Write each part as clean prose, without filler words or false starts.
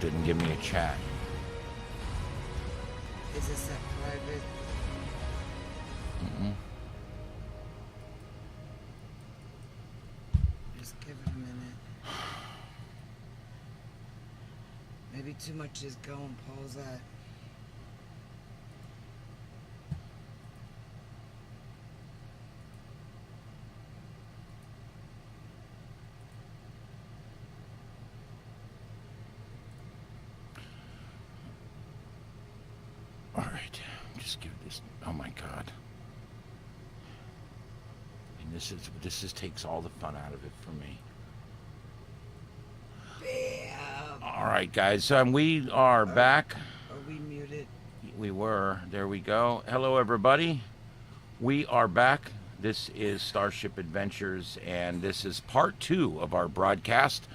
it and give me a chat. Is this that private? Mm-mm. Just give it a minute. Maybe too much is going. Pause that. All right, just give this. Oh my God! And this is takes all the fun out of it for me. Bam. All right, guys. We are back. Are we muted? We were. There we go. Hello, everybody. We are back. This is Starship Adventures, and this is part 2 of our broadcast.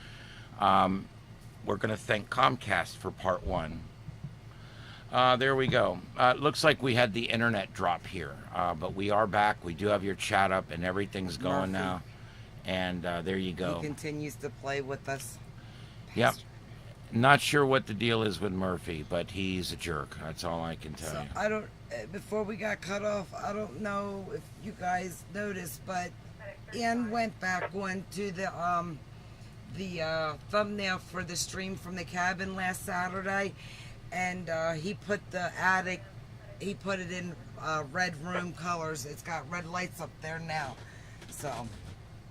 We're going to thank Comcast for part 1. There we go. Looks like we had the internet drop here, but we are back. We do have your chat up, and everything's going Murphy. now. And there you go. He continues to play with us. Yep. Not sure what the deal is with Murphy, but he's a jerk. That's all I can tell So you. I don't. Before we got cut off, I don't know if you guys noticed, but Ian went back on to the thumbnail for the stream from the cabin last Saturday, and he put the attic. He put it in red room colors. It's got red lights up there now. So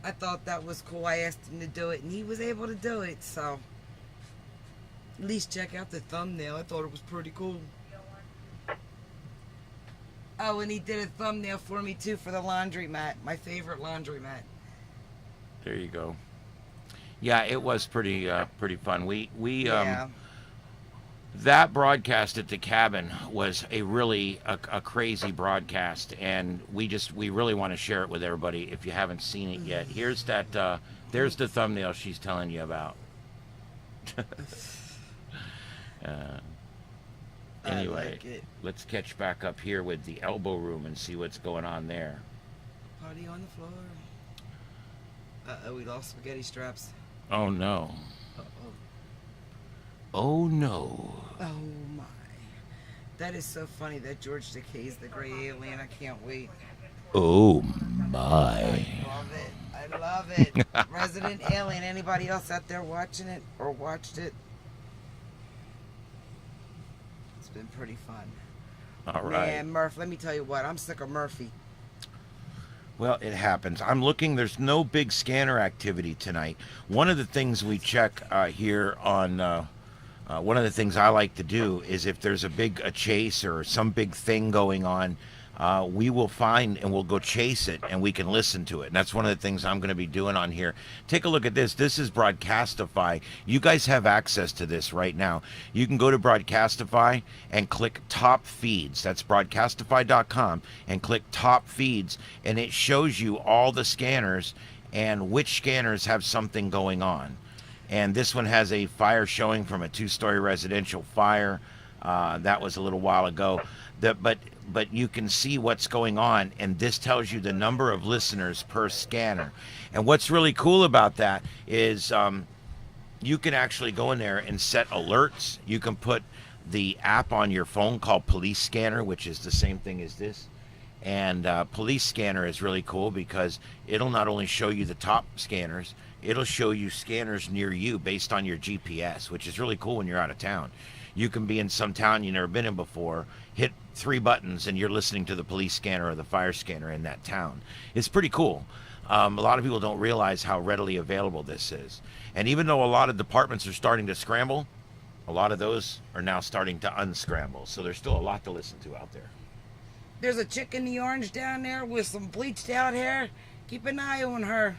I thought that was cool. I asked him to do it, and he was able to do it. So at least check out the thumbnail. I thought it was pretty cool. Oh, and he did a thumbnail for me too for the laundromat, my favorite laundromat. There you go. Yeah, it was pretty fun. We Yeah. that broadcast at the cabin was a really a crazy broadcast, and we really want to share it with everybody if you haven't seen it yet. Here's that there's the thumbnail she's telling you about. Anyway, like it. let's catch back up here with the elbow room and see what's going on there. Party on the floor. Uh-oh, we lost spaghetti straps. Oh no. Uh-oh. Oh no. Oh my. That is so funny that George Takei's the gray alien. I can't wait. Oh my. I love it. I love it. Resident Alien. Anybody else out there watching it or watched it? It's been pretty fun. All right. Man, Murph, let me tell you what. I'm sick of Murphy. Well, it happens. I'm looking. There's no big scanner activity tonight. One of the things we check here on one of the things I like to do is if there's a chase or some big thing going on, we will find and we'll go chase it and we can listen to it. And that's one of the things I'm going to be doing on here. Take a look at this. This is Broadcastify. You guys have access to this right now. You can go to Broadcastify and click top feeds. That's broadcastify.com and click top feeds, and it shows you all the scanners and which scanners have something going on. And this one has a fire showing from a 2-story residential fire. That was a little while ago. But you can see what's going on, and this tells you the number of listeners per scanner. And what's really cool about that is you can actually go in there and set alerts. You can put the app on your phone called Police Scanner, which is the same thing as this. And Police Scanner is really cool because it'll not only show you the top scanners, it'll show you scanners near you based on your GPS, which is really cool when you're out of town. You can be in some town you've never been in before, hit 3 buttons, and you're listening to the police scanner or the fire scanner in that town. It's pretty cool. A lot of people don't realize how readily available this is. And even though a lot of departments are starting to scramble, a lot of those are now starting to unscramble. So there's still a lot to listen to out there. There's a chick in the orange down there with some bleached out hair. Keep an eye on her.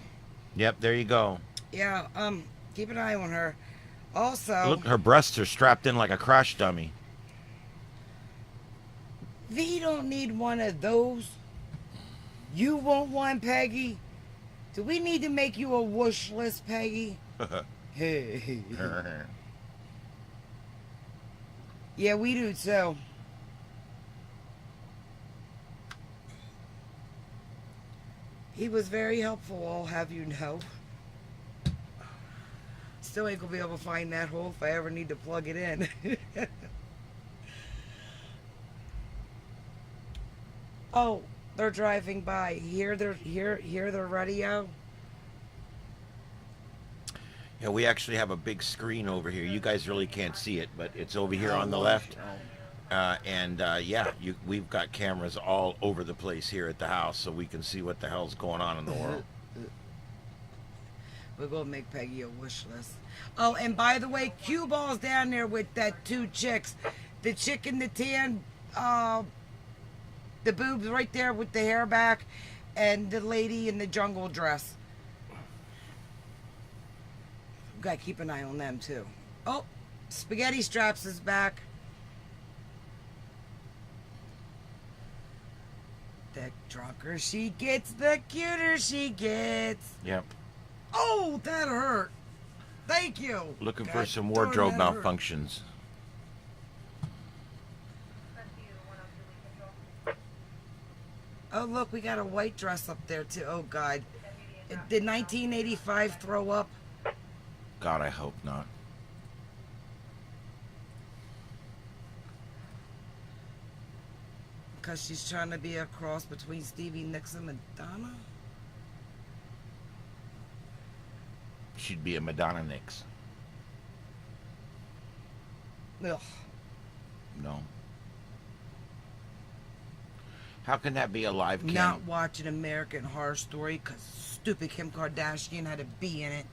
Yep, there you go. Yeah, keep an eye on her. Also, Look, her breasts are strapped in like a crash dummy. V don't need one of those. You want one, Peggy? Do we need to make you a wish list, Peggy? Hey. Yeah, we do too. He was very helpful, I'll have you know. still ain't gonna be able to find that hole if I ever need to plug it in. Oh, they're driving by. Hear their radio? Yeah, we actually have a big screen over here. You guys really can't see it, but it's over here on the left. Yeah, we've got cameras all over the place here at the house, so we can see what the hell's going on in the world. We're gonna make Peggy a wish list. Oh, and by the way, Cue Ball's down there with that 2 chicks. The chick in the tan, the boobs right there with the hair back, and the lady in the jungle dress. Gotta keep an eye on them too. Oh, Spaghetti Straps is back. The drunker she gets, the cuter she gets. Yep. Oh, that hurt. Thank you. Looking God for some darn, wardrobe that hurt. malfunctions. Oh, look, we got a white dress up there too. Oh, God. Did 1985 throw up? God, I hope not. Because she's trying to be a cross between Stevie Nicks and Madonna? She'd be a Madonna Nix. Ugh. No. How can that be a live cam? Not watching American Horror Story because stupid Kim Kardashian had a bee in it.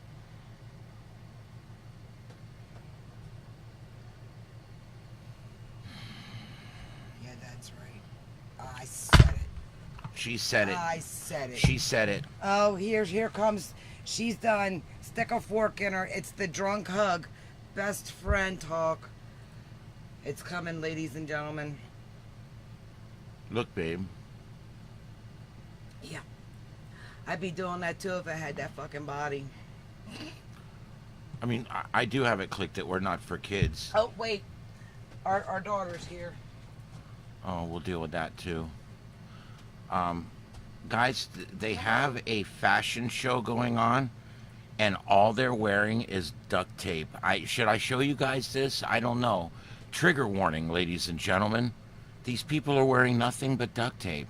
Yeah, that's right. I said it. She said it. I said it. She said it. Oh, here comes. She's done. Stick a fork in her. It's the drunk hug. Best friend talk. It's coming, ladies and gentlemen. Look, babe. Yeah. I'd be doing that too if I had that fucking body. I mean, I do have it clicked that we're not for kids. Oh, wait. Our daughter's here. Oh, we'll deal with that too. Guys, they have a fashion show going on, and all they're wearing is duct tape. Should I show you guys this? I don't know. Trigger warning, ladies and gentlemen. These people are wearing nothing but duct tape.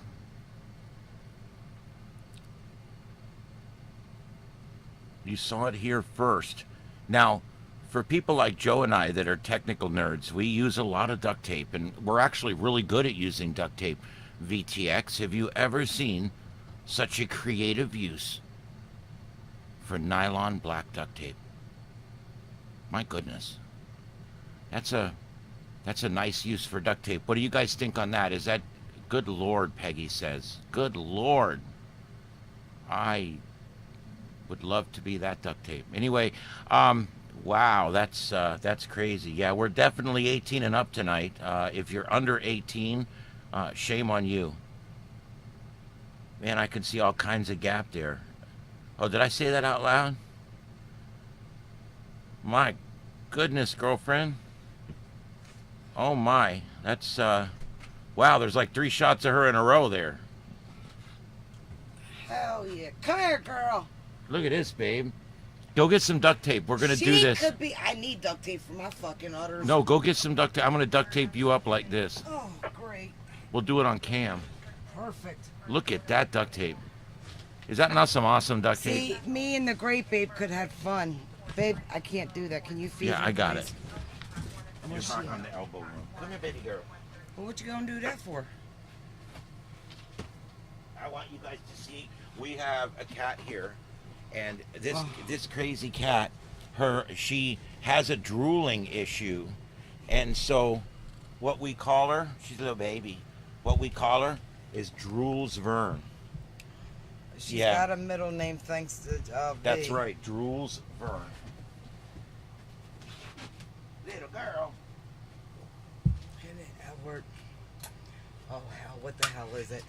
You saw it here first. Now, for people like Joe and I that are technical nerds, we use a lot of duct tape, and we're actually really good at using duct tape. VTX, have you ever seen such a creative use for nylon black duct tape? My goodness. That's a nice use for duct tape. What do you guys think on that? Is that good Lord, Peggy says. Good Lord. I would love to be that duct tape. Anyway, wow, that's crazy. Yeah, we're definitely 18 and up tonight. If you're under 18, shame on you. Man, I can see all kinds of gap there. Oh, did I say that out loud? My goodness, girlfriend. Oh my, that's wow, there's like 3 shots of her in a row there. Hell yeah. Come here, girl. Look at this, babe. Go get some duct tape. We're gonna do this. She could be. I need duct tape for my fucking udders. No, go get some duct tape. I'm gonna duct tape you up like this. Oh, great. We'll do it on cam. Perfect. Look at that duct tape. Is that not some awesome duct tape? See, me and the great babe could have fun. Babe, I can't do that. Can you feed me? Yeah, I got please? it. I'm You're gonna back on the elbow room. Come here, baby girl. Well, what you gonna do that for? I want you guys to see. We have a cat here, and this crazy cat, she has a drooling issue, and so what we call her, she's a little baby. What we call her is Drools Vern. She's got a middle name thanks to That's B. right, Drools Vern. Little girl. Hit it, Edward. Oh hell, what the hell is it?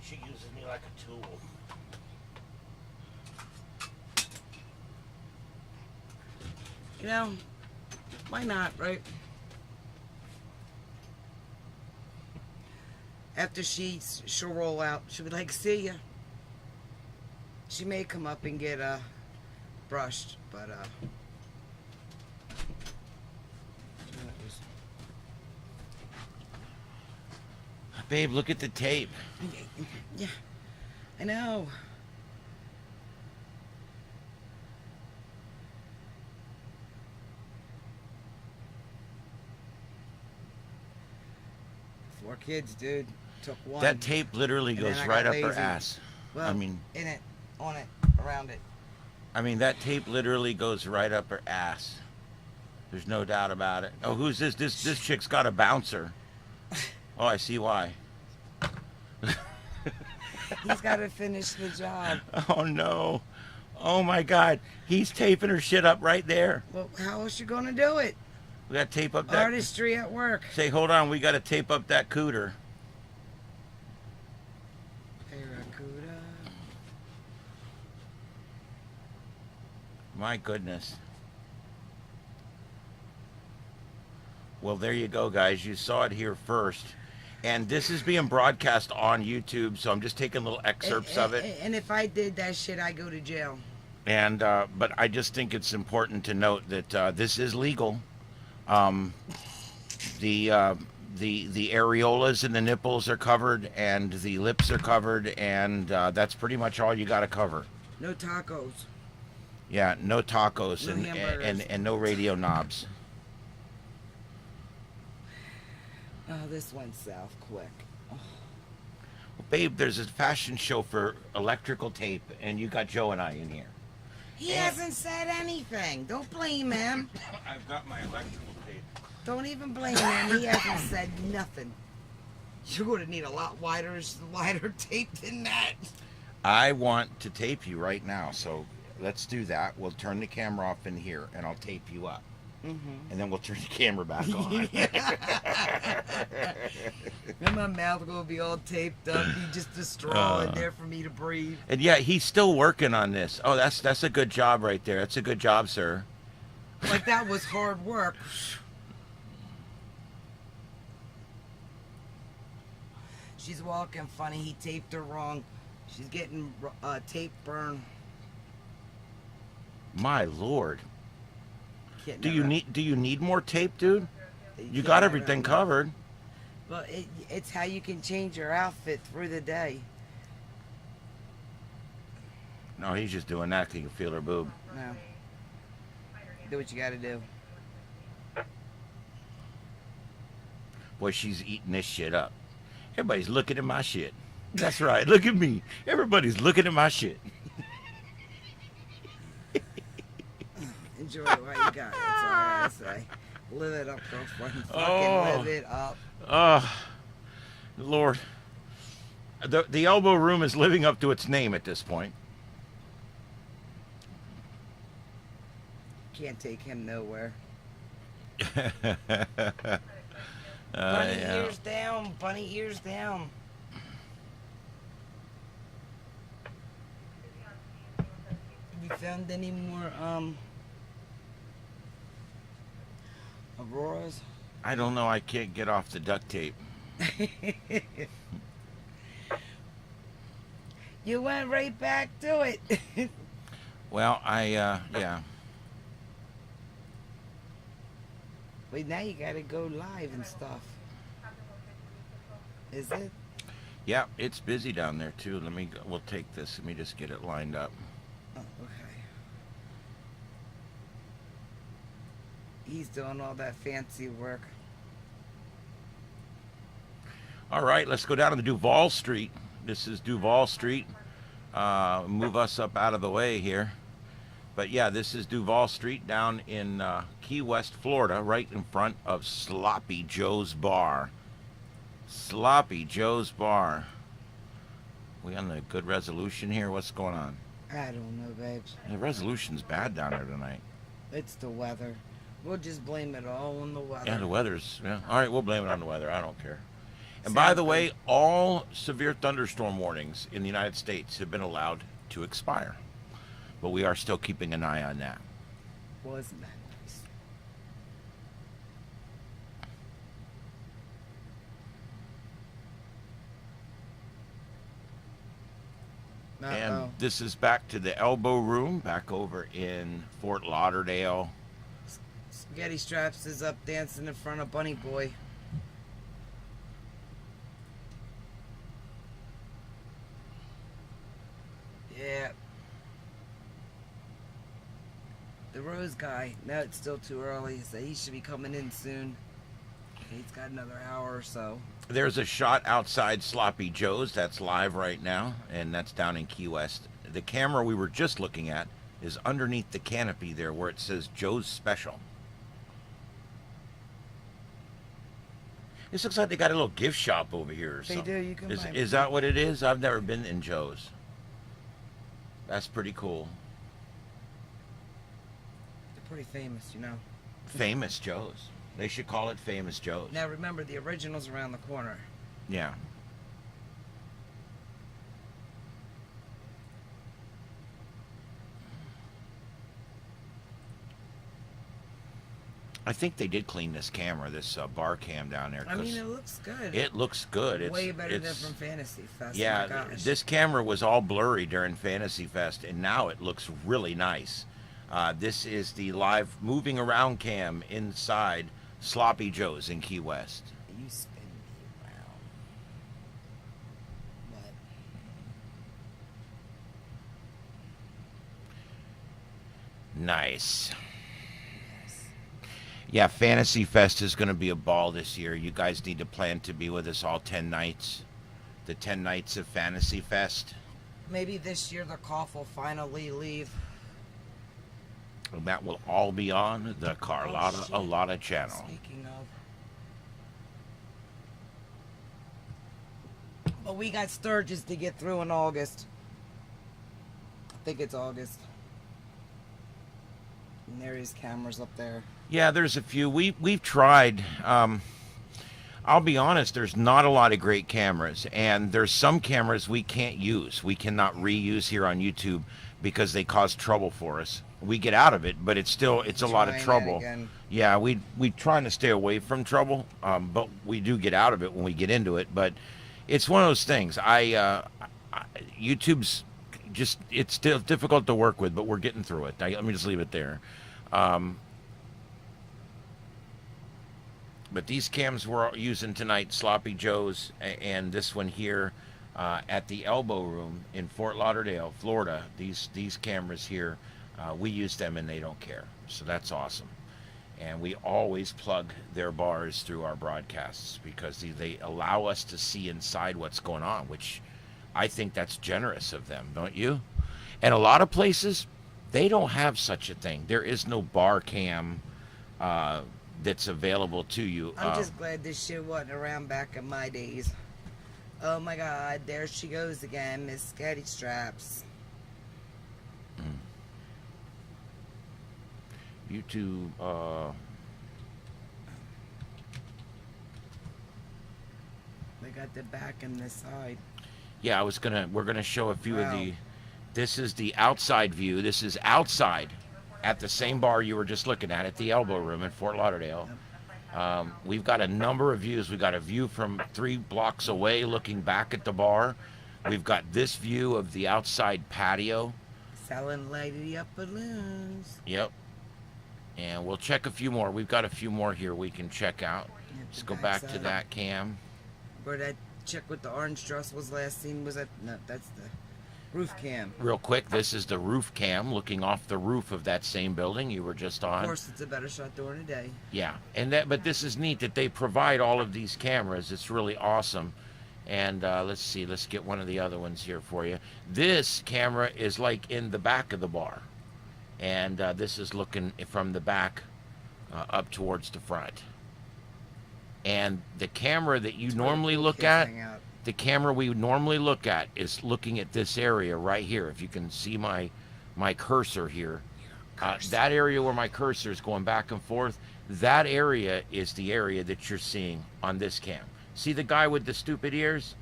She uses me like a tool. You know, why not, right? After she'll roll out, she'll be like, see ya. She may come up and get brushed, but Babe, look at the tape. yeah, I know. Four kids, dude. Took one. That tape literally And goes then I right got up her lazy. ass. Well, I mean, in it, on it, around it. I mean, that tape literally goes right up her ass. There's no doubt about it. Oh, who's this? This chick's got a bouncer. Oh, I see why. He's got to finish the job. Oh, no. Oh, my God. He's taping her shit up right there. Well, how else you gonna do it? We got to tape up that... Artistry at work. Say, hold on. We got to tape up that cooter. Barracuda. My goodness. Well, there you go, guys. You saw it here first. And this is being broadcast on YouTube, so I'm just taking little excerpts of it. And if I did that shit, I go to jail. And but I just think it's important to note that this is legal. The areolas and the nipples are covered, and the lips are covered, and that's pretty much all you got to cover. No tacos. Yeah, no tacos No hamburgers. and no radio knobs. Oh, this went south quick. Oh. Well, babe, there's a fashion show for electrical tape, and you got Joe and I in here. He hasn't said anything. Don't blame him. I've got my electrical tape. Don't even blame him. He hasn't said nothing. You're going to need a lot wider tape than that. I want to tape you right now, so let's do that. We'll turn the camera off in here, and I'll tape you up. Mm-hmm. And then we'll turn the camera back on. And my mouth will be all taped up. Be just a straw in there for me to breathe. And yeah, he's still working on this. Oh, that's a good job right there. That's a good job, sir. Like that was hard work. She's walking funny. He taped her wrong. She's getting tape burn. My Lord. Can't Do never- you need more tape, dude? You can't got never everything have- covered. But it's how you can change your outfit through the day. No, he's just doing that 'cause he can feel her boob. No. Do what you got to do. Boy, she's eating this shit up. Everybody's looking at my shit. That's right. Look at me. Everybody's looking at my shit. Enjoy it while you got it. That's all I gotta say. Live it up, girlfriend. Fucking Oh. live it up. Oh, Lord. The elbow room is living up to its name at this point. Can't take him nowhere. Yeah. Bunny ears down. Bunny ears down. Have you found any more Auroras? I don't know. I can't get off the duct tape. You went right back to it. Well, yeah. Wait, now you gotta go live and stuff. Is it? Yeah, it's busy down there too. We'll take this. Let me just get it lined up. Oh, okay. He's doing all that fancy work. All right, let's go down to Duval Street. This is Duval Street. Move us up out of the way here. But yeah, this is Duval Street down in Key West, Florida, right in front of Sloppy Joe's Bar. Sloppy Joe's Bar. We on the good resolution here? What's going on? I don't know, babes. The resolution's bad down there tonight. It's the weather. We'll just blame it all on the weather. Yeah, the weather's... Yeah. All right, we'll blame it on the weather. I don't care. And Sounds by the good. way, all severe thunderstorm warnings in the United States have been allowed to expire. But we are still keeping an eye on that. Wasn't that nice? And this is back to the elbow room, back over in Fort Lauderdale. Spaghetti Straps is up dancing in front of Bunny Boy. Yeah. The Rose guy. No, it's still too early. So he should be coming in soon. He's got another hour or so. There's a shot outside Sloppy Joe's that's live right now, and that's down in Key West. The camera we were just looking at is underneath the canopy there where it says Joe's Special. This looks like they got a little gift shop over here or something. They do. You can buy. Is that what it is? I've never been in Joe's. That's pretty cool. They're pretty famous, you know. Famous Joe's. They should call it Famous Joe's. Now remember, the original's around the corner. Yeah. I think they did clean this camera, this bar cam down there. I mean, it looks good. It looks good. Way better than from Fantasy Fest. Yeah, oh my gosh. This camera was all blurry during Fantasy Fest, and now it looks really nice. This is the live moving around cam inside Sloppy Joe's in Key West. You spin me around. What? Nice. Yeah, Fantasy Fest is going to be a ball this year. You guys need to plan to be with us all 10 nights. The 10 nights of Fantasy Fest. Maybe this year the cough will finally leave. And that will all be on the Carlotta Alotta channel. Speaking of. But we got Sturgis to get through in August. I think it's August. And there is cameras up there. Yeah, there's a few. We've tried. I'll be honest, there's not a lot of great cameras, and there's some cameras we can't use. We cannot reuse here on YouTube because they cause trouble for us. We get out of it, but it's a lot of trouble. Yeah, we trying to stay away from trouble, but we do get out of it when we get into it. But it's one of those things. YouTube's just, it's still difficult to work with, but we're getting through it. Let me just leave it there. But these cams we're using tonight, Sloppy Joe's, and this one here at the Elbow Room in Fort Lauderdale, Florida. These cameras here, we use them and they don't care. So that's awesome. And we always plug their bars through our broadcasts because they allow us to see inside what's going on, which I think that's generous of them, don't you? And a lot of places, they don't have such a thing. There is no bar cam that's available to you. I'm just glad this shit wasn't around back in my days. Oh my God, there she goes again, Miss Scatty Straps. YouTube, They got the back and the side. Yeah, we're gonna show a few of the, this is the outside view. This is outside at the same bar you were just looking at the Elbow Room in Fort Lauderdale. We've got a number of views. We've got a view from 3 blocks away looking back at the bar. We've got this view of the outside patio. Selling lighty up balloons. Yep. And we'll check a few more. We've got a few more here we can check out. Let's go back to that cam. Where that chick with the orange dress was last seen, was that? No, that's the roof cam. Real quick, this is the roof cam looking off the roof of that same building you were just on. Of course, it's a better shot during the day. Yeah, but this is neat that they provide all of these cameras. It's really awesome. And let's see, let's get one of the other ones here for you. This camera is like in the back of the bar. And this is looking from the back up towards the front. And the camera that you normally look at, the camera we normally look at is looking at this area right here. If you can see my cursor here, that area where my cursor is going back and forth, that area is the area that you're seeing on this cam. See the guy with the stupid ears?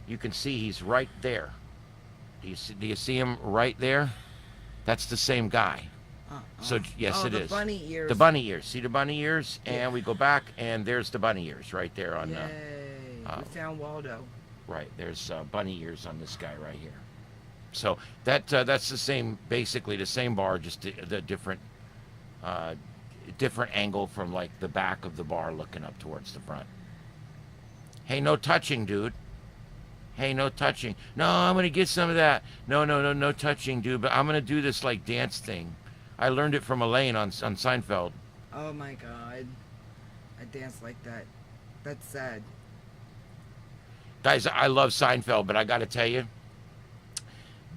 You can see he's right there. Do you see him right there? That's the same guy. So yes, it is. The bunny ears. The bunny ears. See the bunny ears? And we go back, and there's the bunny ears right there on. Yay! We found Waldo. Right. There's bunny ears on this guy right here. So that's the same, basically the same bar, just the different different angle from like the back of the bar looking up towards the front. Hey, no touching, dude. Hey, no touching. No, I'm gonna get some of that. No touching, dude. But I'm gonna do this like dance thing. I learned it from Elaine on Seinfeld. Oh my God, I dance like that. That's sad. Guys, I love Seinfeld, but I got to tell you,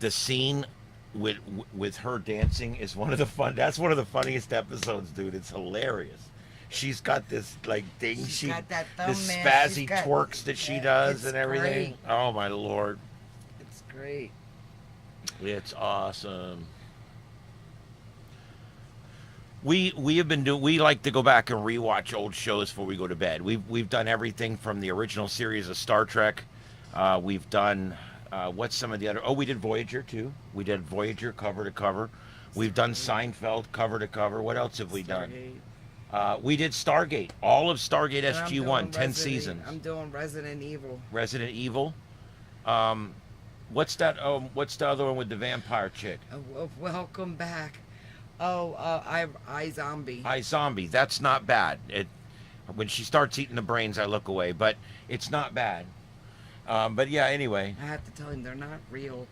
the scene with her dancing is one of the fun. That's one of the funniest episodes, dude. It's hilarious. She's got this like thing. She's got that thumb, this man. spazzy She's got- twerks that she does it's and everything. great. Oh my lord, It's great. it's awesome. We have been doing. We like to go back and rewatch old shows before we go to bed. We've done everything from the original series of Star Trek. We've done what's some of the other? Oh, we did Voyager too. We did Voyager cover to cover. We've done Seinfeld cover to cover. What else have we done? We did Stargate. All of Stargate And I'm SG-1, doing 10 Resident- seasons. I'm doing Resident Evil. Resident Evil. What's that? What's the other one with the vampire chick? Welcome back. Oh, I Zombie. iZombie. That's not bad. When she starts eating the brains, I look away, but it's not bad. But yeah, anyway. I have to tell him they're not real.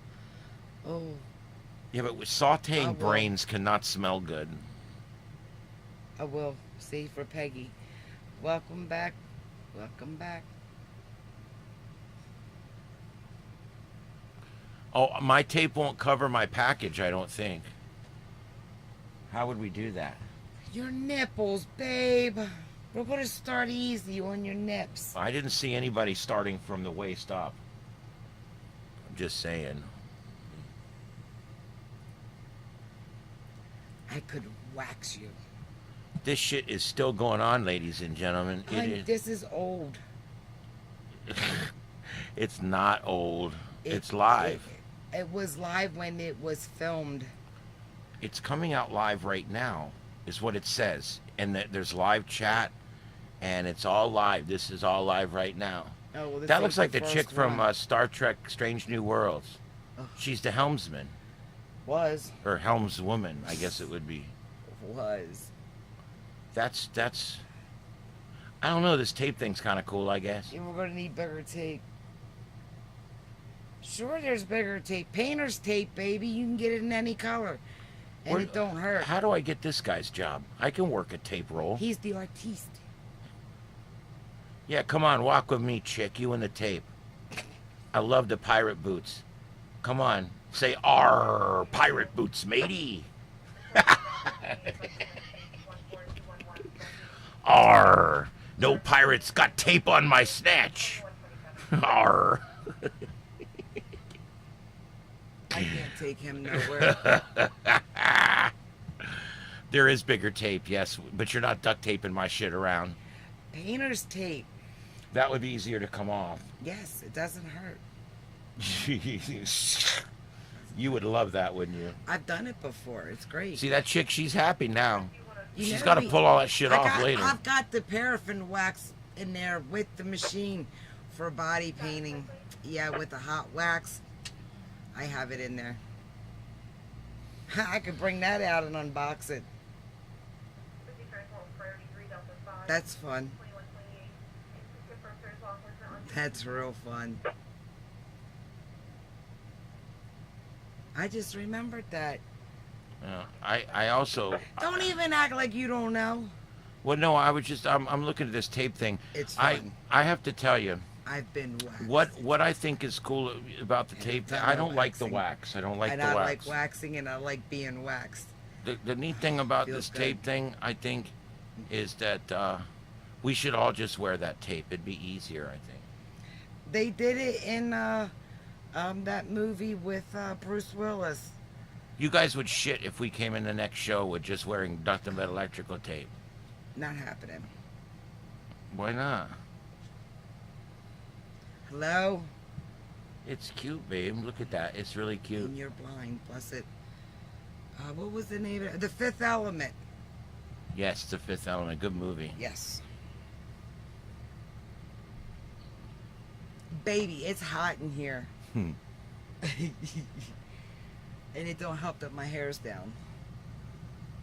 Oh, Yeah, but sauteing well. brains cannot smell good. I will. See for Peggy. Welcome back. Welcome back. Oh, my tape won't cover my package, I don't think. How would we do that? Your nipples, babe. We're gonna start easy on your nips. I didn't see anybody starting from the waist up. I'm just saying. I could wax you. This shit is still going on, ladies and gentlemen. This is old. It's not old. It's live. It was live when it was filmed. It's coming out live right now, is what it says. And there's live chat, and it's all live. This is all live right now. Oh, well, this That ain't looks like the first chick from one. Star Trek Strange New Worlds. Oh. She's the helmsman. Was. Or helmswoman, I guess it would be. Was. That's I don't know, this tape thing's kind of cool, I guess. Yeah, we're gonna need bigger tape. Sure, there's bigger tape. Painter's tape, baby. You can get it in any color. And it don't hurt. How do I get this guy's job? I can work a tape roll. He's the artiste. Yeah, come on, walk with me, chick. You and the tape. I love the pirate boots. Come on, say "Arr, pirate boots, matey." Arr, no pirates got tape on my snatch. Arr. I can't take him nowhere. There is bigger tape, yes, but you're not duct taping my shit around. Painter's tape. That would be easier to come off. Yes, it doesn't hurt. You would love that, wouldn't you? I've done it before. It's great. See that chick? She's happy now. You She's never got to be- pull all that shit off later. I've got the paraffin wax in there with the machine for body painting. Yeah, with the hot wax. I have it in there. I could bring that out and unbox it. That's fun. That's real fun. I just remembered that. I also. Don't even act like you don't know. Well, no, I was just. I'm looking at this tape thing. It's I fun. I have to tell you. I've been waxed. What I think is cool about the tape thing, I don't like the wax. I don't like and the I wax. like waxing and I like being waxed. The neat thing about Feels this good. tape thing, I think, is that we should all just wear that tape. It'd be easier, I think. They did it in that movie with Bruce Willis. You guys would shit if we came in the next show with just wearing nothing but electrical tape. Not happening. Why not? Hello? It's cute, babe. Look at that. It's really cute. And you're blind, bless it. What was the name of it? The Fifth Element. Yes, The Fifth Element. Good movie. Yes. baby, it's hot in here. Hmm. And it don't help that my hair's down.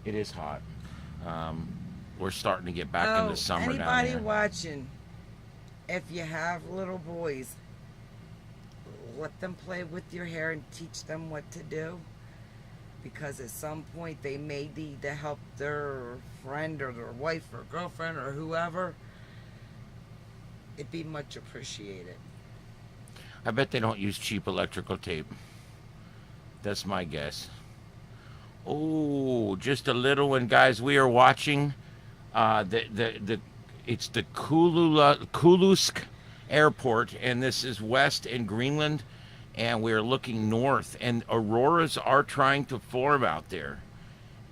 It is hot. We're starting to get back into summer down anybody here. watching, if you have little boys, let them play with your hair and teach them what to do. Because at some point they may need to help their friend or their wife or girlfriend or whoever. It'd be much appreciated. I bet they don't use cheap electrical tape. That's my guess. Oh, just a little one, guys. We are watching it's the Kulusk Airport, and this is west in Greenland, and we're looking north, and auroras are trying to form out there,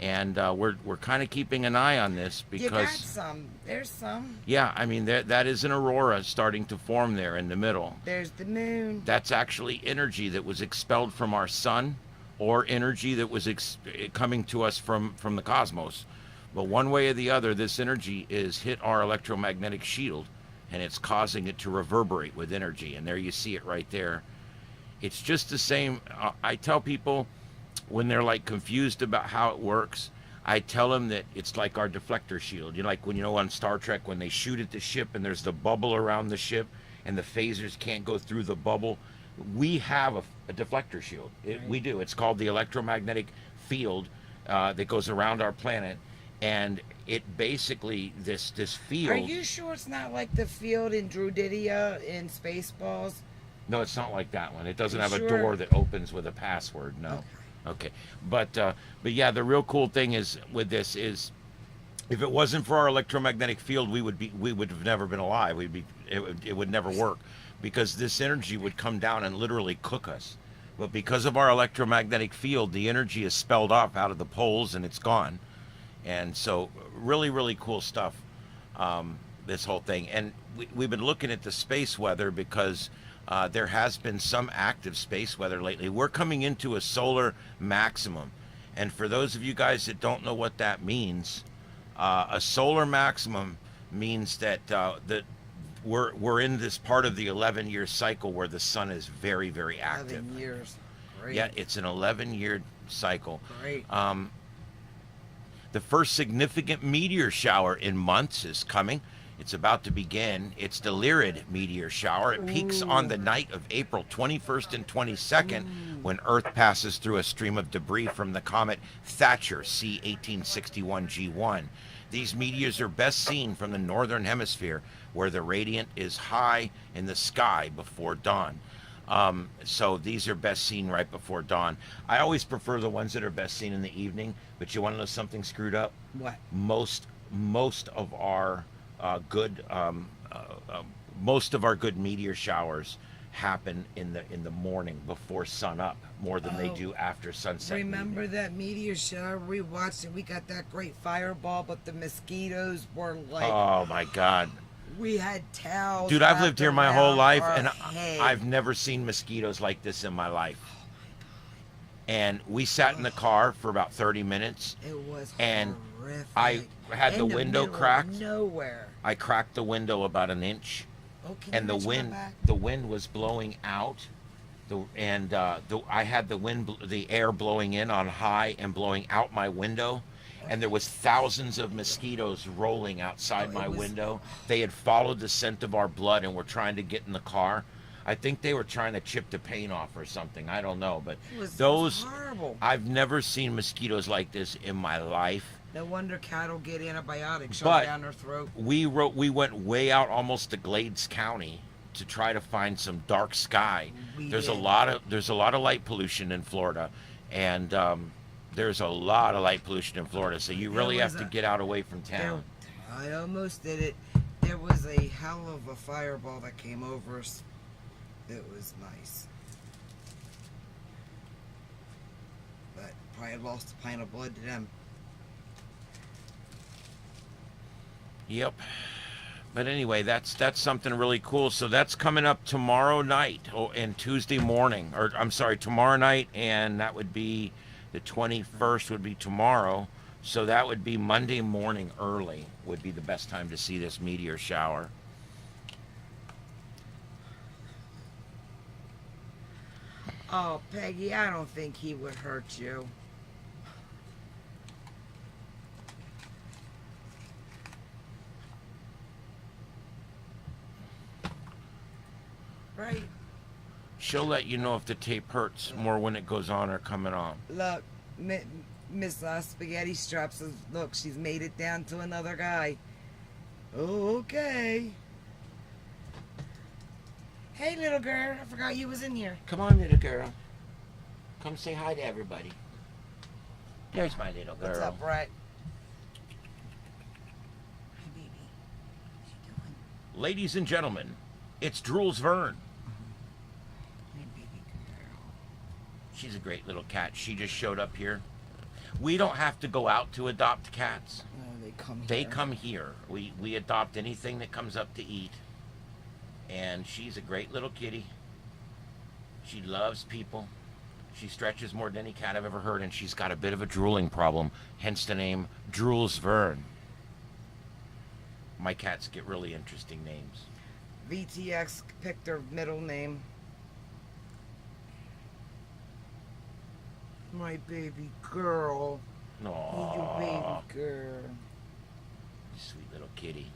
and we're kind of keeping an eye on this because you got some. There's some. Yeah, I mean that is an aurora starting to form there in the middle. There's the moon. That's actually energy that was expelled from our sun, or energy that was coming to us from the cosmos. But one way or the other, this energy is hit our electromagnetic shield, and it's causing it to reverberate with energy. And there you see it right there. It's just the same. I tell people when they're like confused about how it works, I tell them that it's like our deflector shield. You know, like when, you know, on Star Trek, when they shoot at the ship and there's the bubble around the ship and the phasers can't go through the bubble. We have a deflector shield. We do. It's called the electromagnetic field that goes around our planet. And it basically, this field... Are you sure it's not like the field in Druidia in Spaceballs? No, it's not like that one. It doesn't have sure? a door that opens with a password. No. Okay. But yeah, the real cool thing is with this is, if it wasn't for our electromagnetic field, we would have never been alive. It would never work, because this energy would come down and literally cook us. But because of our electromagnetic field, the energy is spelled off out of the poles and it's gone. And so really, really cool stuff, this whole thing. And we've been looking at the space weather because there has been some active space weather lately. We're coming into a solar maximum. And for those of you guys that don't know what that means, a solar maximum means that we're in this part of the 11-year cycle where the sun is very, very active. 11 years. Great. Yeah, it's an 11-year cycle. Great. The first significant meteor shower in months is coming. It's about to begin. It's the Lyrid meteor shower. It peaks on the night of April 21st and 22nd when Earth passes through a stream of debris from the comet Thatcher C1861G1. These meteors are best seen from the northern hemisphere, where the radiant is high in the sky before dawn. So these are best seen right before dawn. I always prefer the ones that are best seen in the evening, but you want to know something screwed up? What? Most of our good meteor showers happen in the morning before sun up, more than they do after sunset. Remember that meteor shower we watched, and we got that great fireball, but the mosquitoes were like, oh my God. we had towels. Dude, I've lived here my whole life, and head. I've never seen mosquitoes like this in my life. And we sat in the car for about 30 minutes. It was and horrific. I had In the window middle of cracked. Nowhere. I cracked the window about an inch, Can and you the reach my wind back? was blowing out. I had the air blowing in on high and blowing out my window, and there was thousands of mosquitoes rolling outside my window. They had followed the scent of our blood and were trying to get in the car. I think they were trying to chip the paint off or something. I don't know, but It was those horrible. I've never seen mosquitoes like this in my life. No wonder cattle get antibiotics But shoved down their throat. we went way out almost to Glades County to try to find some dark sky. There's a lot of light pollution in Florida, and there's a lot of light pollution in Florida, so you really have to get out away from town. I almost did it. There was a hell of a fireball that came over us. It was nice. But probably lost a pint of blood to them. Yep. But anyway, that's something really cool. So that's coming up tomorrow night and Tuesday morning, or I'm sorry, tomorrow night, and that would be the 21st would be tomorrow. So that would be Monday morning early would be the best time to see this meteor shower. Oh, Peggy, I don't think he would hurt you. Right? She'll let you know if the tape hurts more when it goes on or coming on. Look, Miss Spaghetti Strap says, look, she's made it down to another guy. Oh, okay. Hey, little girl. I forgot you was in here. Come on, little girl. Come say hi to everybody. There's my little girl. What's up, Brett? Hi, baby. What you doing? Ladies and gentlemen, it's Drools Vern. Hey, baby girl. She's a great little cat. She just showed up here. We don't have to go out to adopt cats. No, they come here. They come here. We adopt anything that comes up to eat. And she's a great little kitty. She loves people. She stretches more than any cat I've ever heard, and she's got a bit of a drooling problem, hence the name Drools Vern. My cats get really interesting names. VTX picked her middle name. My baby girl. Aww. Oh, you baby girl. Sweet little kitty.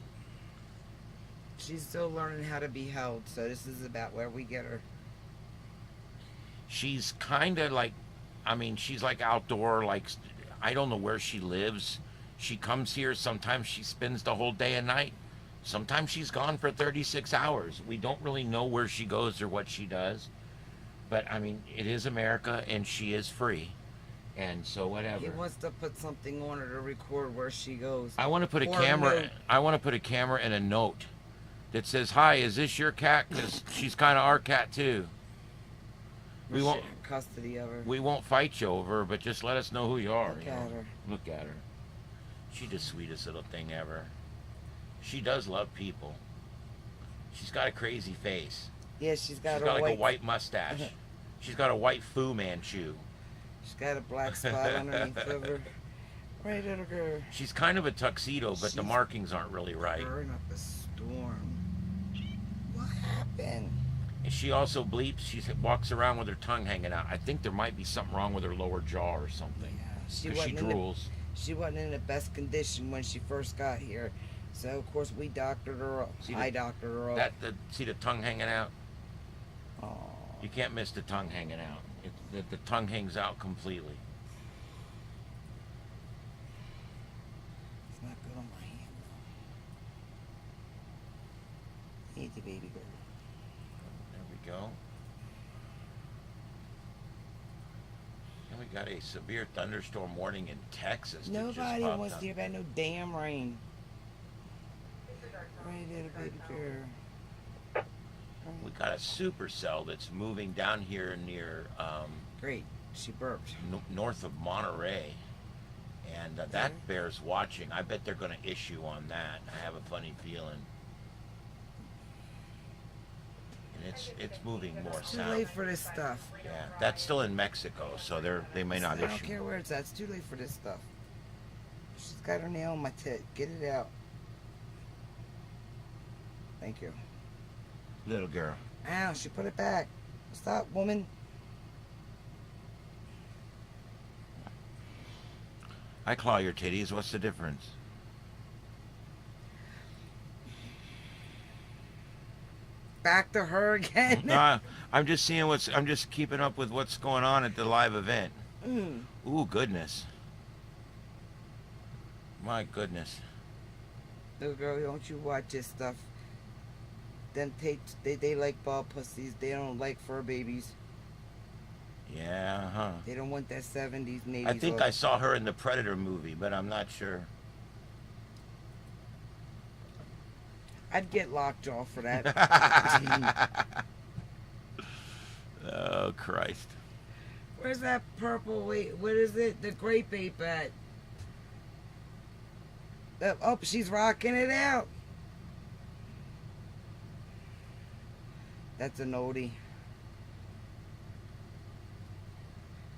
She's still learning how to be held, so this is about where we get her. She's kind of like, I mean, she's like outdoor, like, I don't know where she lives. She comes here, sometimes she spends the whole day and night. Sometimes she's gone for 36 hours. We don't really know where she goes or what she does. But, I mean, it is America, and she is free. And so whatever. He wants to put something on her to record where she goes. I want to put a Or camera, note. I want to put a camera and a note that says, hi, is this your cat? Because she's kind of our cat, too. We won't custody of her. We won't fight you over her, but just let us know who you are. Look you at know? her. Look at her. She's the sweetest little thing ever. She does love people. She's got a crazy face. Yeah, she's got She's a got like white. a white mustache. She's got a white Fu Manchu. She's got a black spot underneath of her. Right, little girl. She's kind of a tuxedo, but the She's markings aren't really right. Burn up a storm. What happened? And she also bleeps. She walks around with her tongue hanging out. I think there might be something wrong with her lower jaw or something. Yeah, she 'Cause she wasn't in the, drools. she wasn't in the best condition when she first got here. So of course we doctored her up. See I doctored her up. See the tongue hanging out? Aw. You can't miss the tongue hanging out. The tongue hangs out completely. It's not good on my hand though. Easy, baby girl. There we go. And we got a severe thunderstorm warning in Texas. that just Nobody popped wants up. to hear about no damn rain. Right, little baby girl. We got a supercell that's moving down here near Great. She burped. north of Monterey, and that bears watching. I bet they're going to issue on that. I have a funny feeling. And it's moving more It's too south. late for this stuff. Yeah, that's still in Mexico, so they may not I don't issue. care where it's at. It's too late for this stuff. She's got her nail in my tit. Get it out. Thank you. Little girl. Ow, she put it back. Stop, woman. I claw your titties. What's the difference? Back to her again. No, I'm just seeing I'm just keeping up with what's going on at the live event. Mm. Ooh, goodness. My goodness. Little girl, don't you watch this stuff. Them tapes, they like ball pussies. They don't like fur babies. Yeah, huh. They don't want that 70s and 80s I think look. I saw her in the Predator movie, but I'm not sure. I'd get lockjaw for that. Oh, Christ. Where's that purple, wait, what is it? The grape ape at? Oh, she's rocking it out. That's an oldie.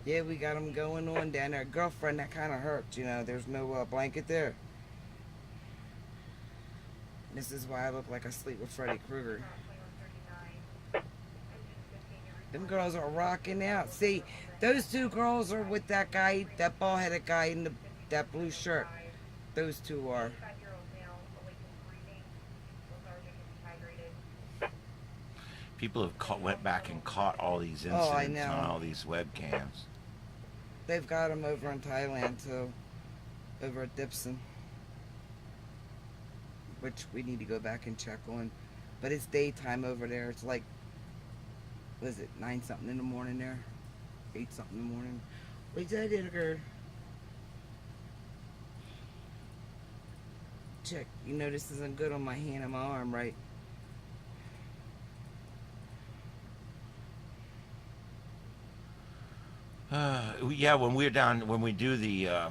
Yeah, we got them going on down there. Girlfriend, that kind of hurts, you know. There's no blanket there. This is why I look like I sleep with Freddy Krueger. Them girls are rocking out. See, those two girls are with that guy, that bald-headed guy in that blue shirt. Those two are. People have went back and caught all these Oh, I incidents know. on all these webcams. They've got them over in Thailand too, over at Dipson, which we need to go back and check on. But it's daytime over there. It's like, what is it, 9 something in the morning there, 8 something in the morning. Wait till I did it, girl. Check. You know this isn't good on my hand and my arm, right? Yeah, when we're down, when we do the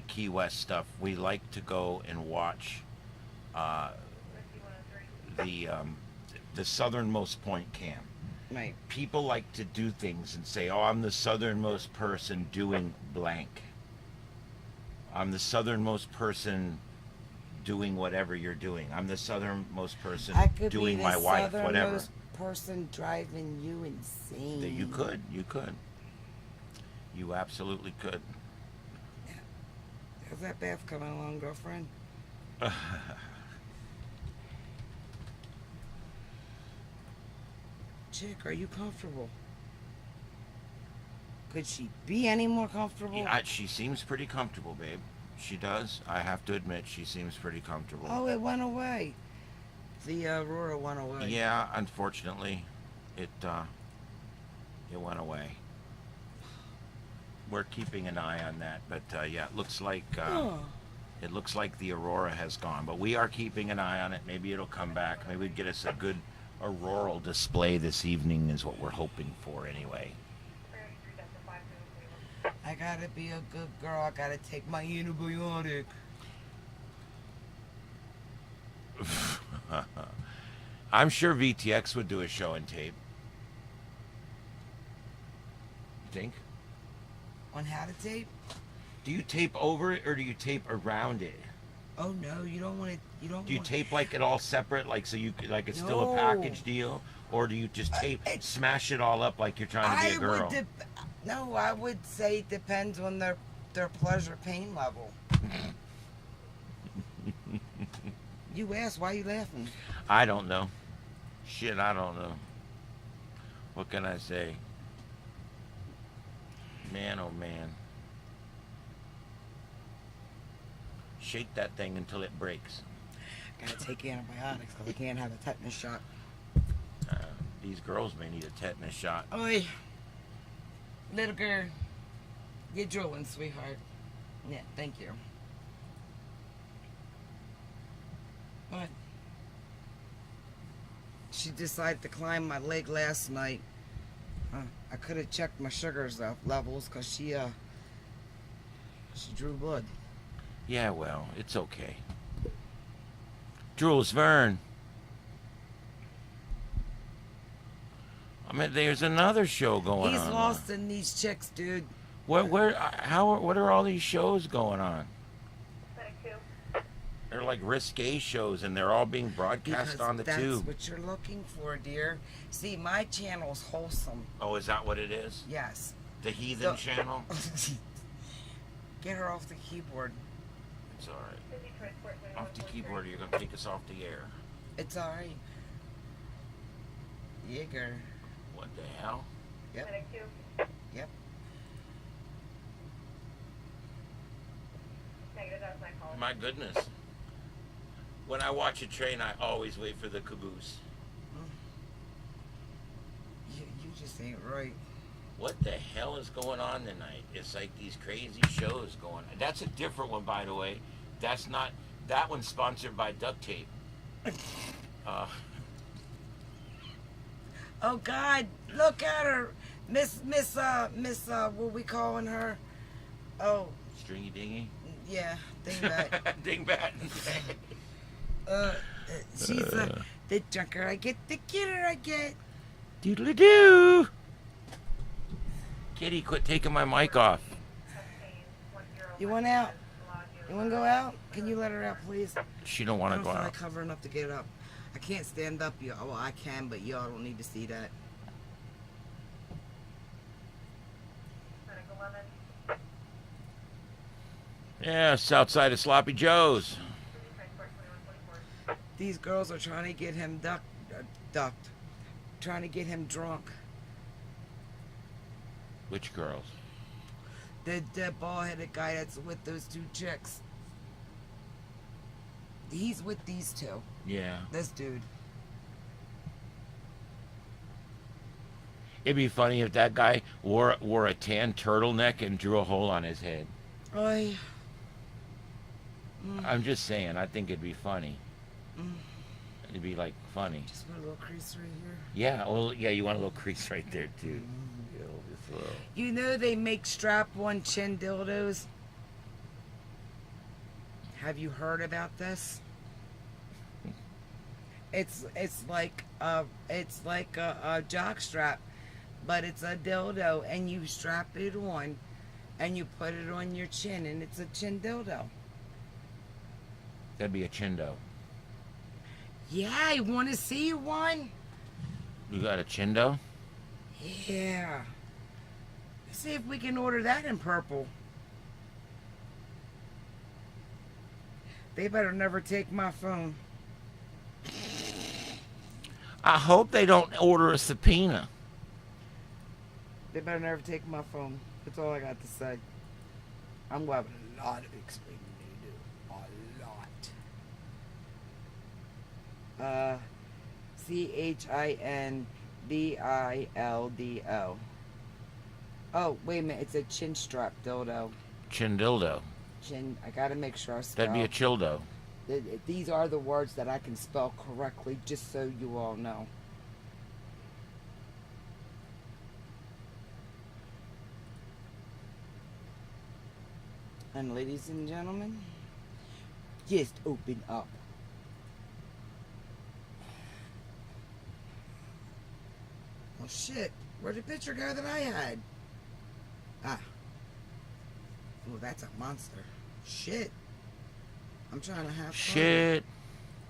Key West stuff, we like to go and watch the southernmost point cam. Right. People like to do things and say, "Oh, I'm the southernmost person doing blank. I'm the southernmost person doing whatever you're doing. I'm the southernmost person I could doing be my the wife, whatever." southernmost person driving you insane. That you could. You absolutely could. How's that bath coming along, girlfriend? Chick, are you comfortable? Could she be any more comfortable? Yeah, she seems pretty comfortable, babe. She does. I have to admit, she seems pretty comfortable. Oh, it went away. The Aurora went away. Yeah, unfortunately, it went away. We're keeping an eye on that, but yeah, it looks like the Aurora has gone. But we are keeping an eye on it. Maybe it'll come back. Maybe we'd get us a good auroral display this evening, is what we're hoping for, anyway. I gotta be a good girl. I gotta take my antibiotic. I'm sure VTX would do a show and tape. You think? On how to tape? Do you tape over it or do you tape around it? Oh no, you don't want it. You don't. Do you want tape like it all separate, like so you like it's still a No. package deal, or do you just tape, smash it all up like you're trying to be a girl? No, I would say it depends on their pleasure pain level. You asked, why are you laughing? I don't know. Shit, I don't know. What can I say? Man, oh man. Shake that thing until it breaks. Gotta take antibiotics because I can't have a tetanus shot. These girls may need a tetanus shot. Oi, little girl, you're drooling, sweetheart. Yeah, thank you. What? She decided to climb my leg last night. I could have checked my sugars levels because she drew blood. Yeah, well, it's okay. Jules Verne. I mean, there's another show going on. He's lost in these chicks, dude. What are all these shows going on? They're like risque shows, and they're all being broadcast Because on the that's tube. what you're looking for, dear. See, my channel's wholesome. Oh, is that what it is? Yes. The Heathen The- channel? Get her off the keyboard. It's alright. Off the keyboard, or you're going to take us off the air. It's alright. Yigger. What the hell? Yep. Yep. My goodness. When I watch a train, I always wait for the caboose. You just ain't right. What the hell is going on tonight? It's like these crazy shows going on. That's a different one, by the way. That's not... That one's sponsored by duct tape. Oh God, look at her. Miss, what we calling her? Oh, Stringy dingy? yeah, dingbat. Dingbat. She's the drunker I get, the kidder I get. Doodly-doo! Kitty, quit taking my mic off. You want out? You want to go out? Can you let her out, please? She don't want I to don't go feel out. like covering up to get up. I can't stand up. Well, I can, but y'all don't need to see that. Yeah, south side of Sloppy Joe's. These girls are trying to get him ducked. Trying to get him drunk. Which girls? The bald-headed guy that's with those two chicks. He's with these two. Yeah. This dude. It'd be funny if that guy wore a tan turtleneck and drew a hole on his head. Oy. I'm just saying, I think it'd be funny. It'd be like funny. Just put a little crease right here. Yeah, well, yeah, you want a little crease right there too. Just a little. You know they make strap-on chin dildos? Have you heard about this? It's like a jock strap, but it's a dildo, and you strap it on, and you put it on your chin, and it's a chin dildo. That'd be a chindo. Yeah, I want to see one. You got a chindo? Yeah. Let's see if we can order that in purple. They better never take my phone. I hope they don't order a subpoena. They better never take my phone. That's all I got to say. I'm going to have a lot of explaining to do. A lot. CHINBILDO. Oh, wait a minute. It's a chin strap dildo. Chindildo. Chin. I got to make sure I spell. That'd be a childo. These are the words that I can spell correctly, just so you all know. And ladies and gentlemen, just open up. Well, shit. Where'd the picture go that I had? Ah. Oh, that's a monster. Shit. I'm trying to have fun. Shit.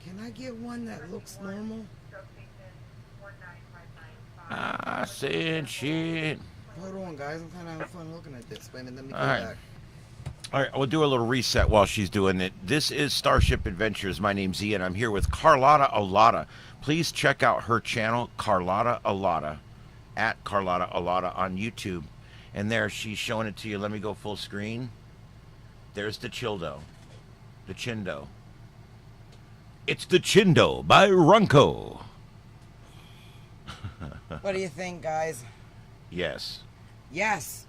Can I get one that looks normal? I said shit. Hold on, guys. I'm kind of having fun looking at this. Wait a minute. Let me go All right. back. All right, we'll do a little reset while she's doing it. This is Starship Adventures. My name's Ian. I'm here with Carlotta Alotta. Please check out her channel, Carlotta Alotta, at Carlotta Alotta on YouTube. And there, she's showing it to you. Let me go full screen. There's the childo. The chindo. It's the Chindo by Runco. What do you think, guys? Yes. Yes.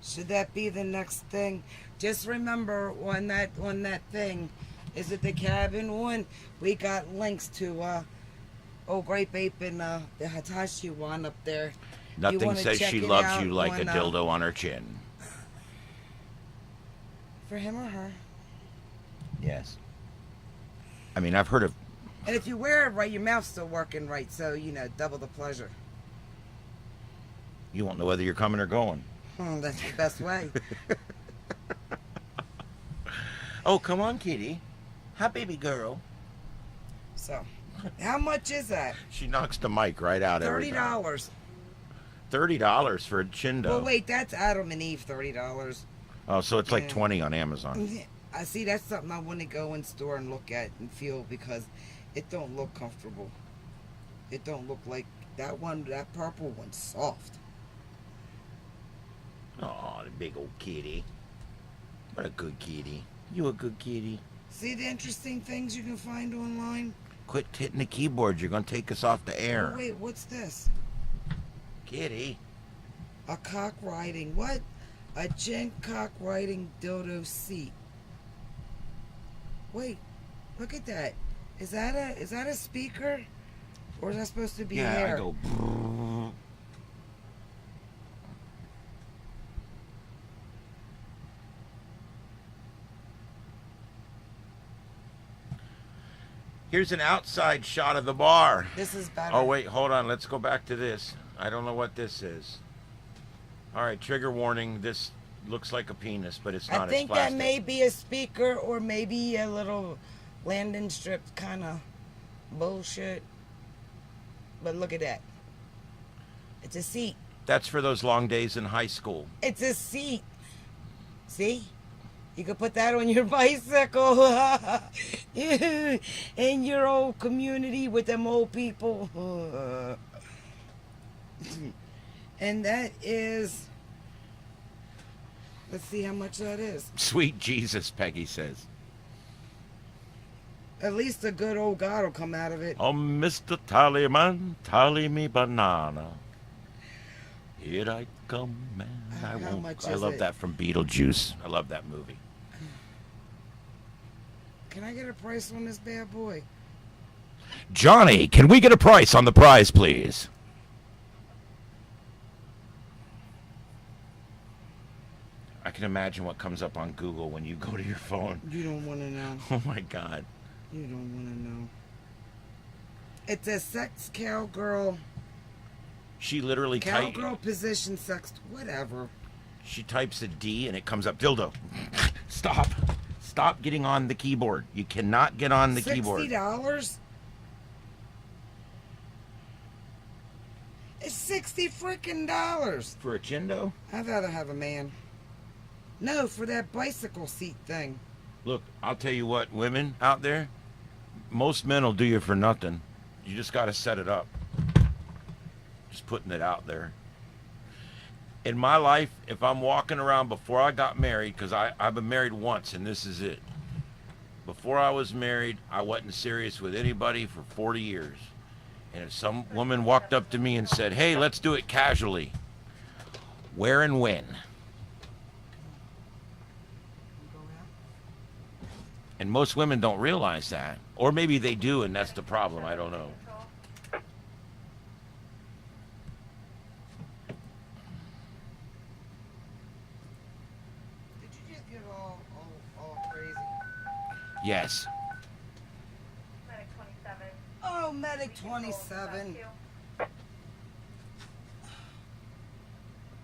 Should that be the next thing? Just remember on that thing, is it the cabin one? We got links to Great Bape and the Hitachi one up there. Nothing says she loves you like a dildo on her chin. For him or her. Yes. I mean, I've heard of... And if you wear it right, your mouth's still working right, so, double the pleasure. You won't know whether you're coming or going. That's the best way. Oh, come on, kitty. Hi, baby girl. So, how much is that? She knocks the mic right out every time. $30. $30 for a chindo. Well, wait, that's Adam and Eve, $30. Oh, so it's like $20 on Amazon. I see. That's something I want to go in store and look at and feel, because it don't look comfortable. It don't look like that one. That purple one's soft. Oh, the big old kitty. What a good kitty. You a good kitty. See the interesting things you can find online? Quit hitting the keyboard. You're going to take us off the air. Oh, wait, what's this? Kitty. A cock riding. What? A chin cock riding dildo seat. Wait, look at that. Is that a speaker? Or is that supposed to be hair? Yeah, I go... Here's an outside shot of the bar. This is better. Oh, wait, hold on. Let's go back to this. I don't know what this is. All right, trigger warning. This looks like a penis, but it's not. I think it's plastic. that may be a speaker or maybe a little landing strip kind of bullshit. But look at that. It's a seat. That's for those long days in high school. It's a seat. See? You could put that on your bicycle. In your old community with them old people. And that is... Let's see how much that is. Sweet Jesus, Peggy says. At least a good old God will come out of it. Oh, Mr. Tallyman, tally me banana. Here I come, man. I How won't. much I is love it? that from Beetlejuice. I love that movie. Can I get a price on this bad boy? Johnny, can we get a price on the prize, please? I can imagine what comes up on Google when you go to your phone. You don't want to know. Oh my God. You don't want to know. It's a sex cowgirl. She literally types. Cowgirl position sex. Whatever. She types a D and it comes up dildo. Stop. Stop getting on the keyboard. You cannot get on the keyboard. $60? It's 60 freaking dollars. For a chindo? I'd rather have a man. No, for that bicycle seat thing. Look, I'll tell you what, women out there, most men will do you for nothing. You just got to set it up. Just putting it out there. In my life, if I'm walking around before I got married, because I've been married once and this is it. Before I was married, I wasn't serious with anybody for 40 years. And if some woman walked up to me and said, hey, let's do it casually, where and when? And most women don't realize that. Or maybe they do and that's the problem. I don't know. Did you just get all crazy? Yes. Medic 27. Oh, Medic 27.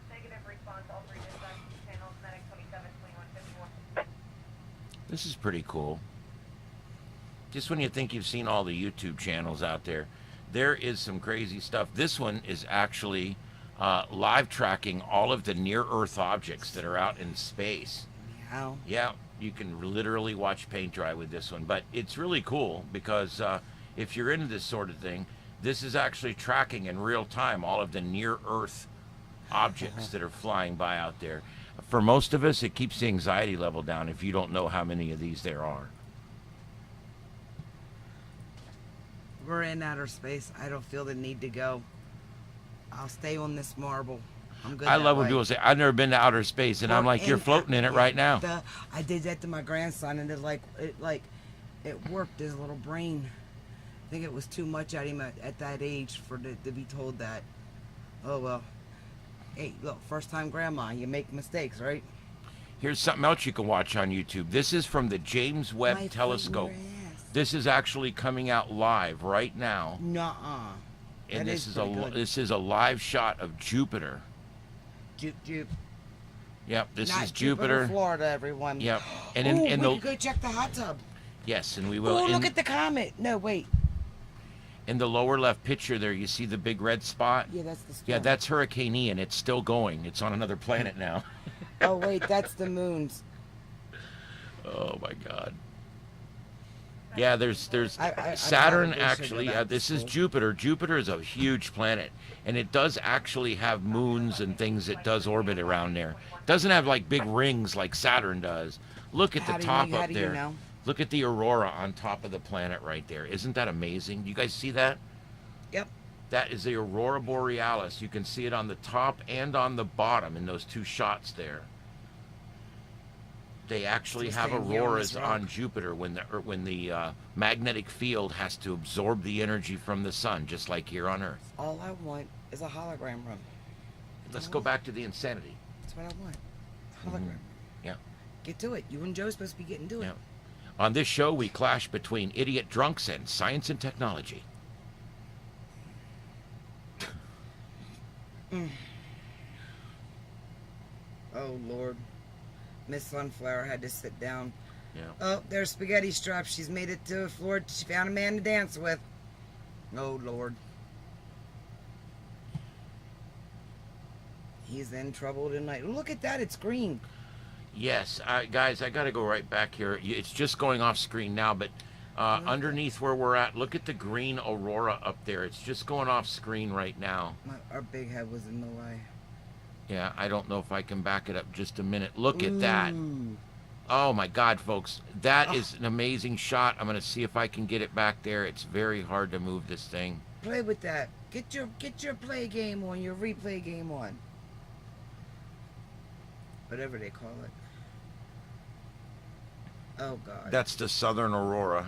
Negative response, all three dispatch channels, Medic 27, 2154. This is pretty cool. Just when you think you've seen all the YouTube channels out there, there is some crazy stuff. This one is actually live tracking all of the near-Earth objects that are out in space. Meow. Yeah, you can literally watch paint dry with this one. But it's really cool because if you're into this sort of thing, this is actually tracking in real time all of the near-Earth objects that are flying by out there. For most of us, it keeps the anxiety level down if you don't know how many of these there are. We're in outer space. I don't feel the need to go. I'll stay on this marble. I'm good. I that love when way. people say, I've never been to outer space. And I'm We're like, you're in- floating in it right now. I did that to my grandson, and it worked his little brain. I think it was too much at him at that age to be told that. Oh well. Hey, look, first time grandma, you make mistakes, right? Here's something else you can watch on YouTube. This is from the James Webb My Telescope. freaking ass. This is actually coming out live right now. Nuh-uh. And That this is is pretty good. this is a live shot of Jupiter. Jupe. Yep, this Not is Jupiter. Florida, everyone. Yep. And Ooh, in we the could go check the hot tub. yes, and we will. Oh, in, look at the comet. No, wait. in the lower left picture there, you see the big red spot. Yeah, that's the storm. Yeah, that's Hurricane Ian. It's still going. It's on another planet now. Oh, wait, that's the moons. Oh my God. Yeah, there's I Saturn probably should actually. go Yeah, back to this is school. Jupiter. Jupiter is a huge planet, and it does actually have moons and things it does orbit around there. It doesn't have like big rings like Saturn does. Look at How the do you- top how up do you there. know? Look at the aurora on top of the planet right there. Isn't that amazing? You guys see that? Yep. That is the Aurora Borealis. You can see it on the top and on the bottom in those two shots there. They actually Still have staying here on auroras this rock. on Jupiter when the magnetic field has to absorb the energy from the sun, just like here on Earth. All I want is a hologram room. Let's go back to the insanity. That's what I want. Hologram. Yeah, Get to it. You and Joe's supposed to be getting to it. yeah. On this show, we clash between idiot drunks and science and technology. Oh, Lord. Miss Sunflower had to sit down. Yeah. Oh, there's Spaghetti Strap. She's made it to the floor. She found a man to dance with. Oh, Lord. He's in trouble tonight. Look at that, it's green. Yes, guys, I got to go right back here. It's just going off screen now, but underneath where we're at, look at the green aurora up there. It's just going off screen right now. Our big head was in the way. Yeah, I don't know if I can back it up just a minute. Look at that. Ooh. Oh my God, folks, that is an amazing shot. I'm gonna see if I can get it back there. It's very hard to move this thing. Play with that. Get your play game on, your replay game on. Whatever they call it. Oh God. That's the southern aurora.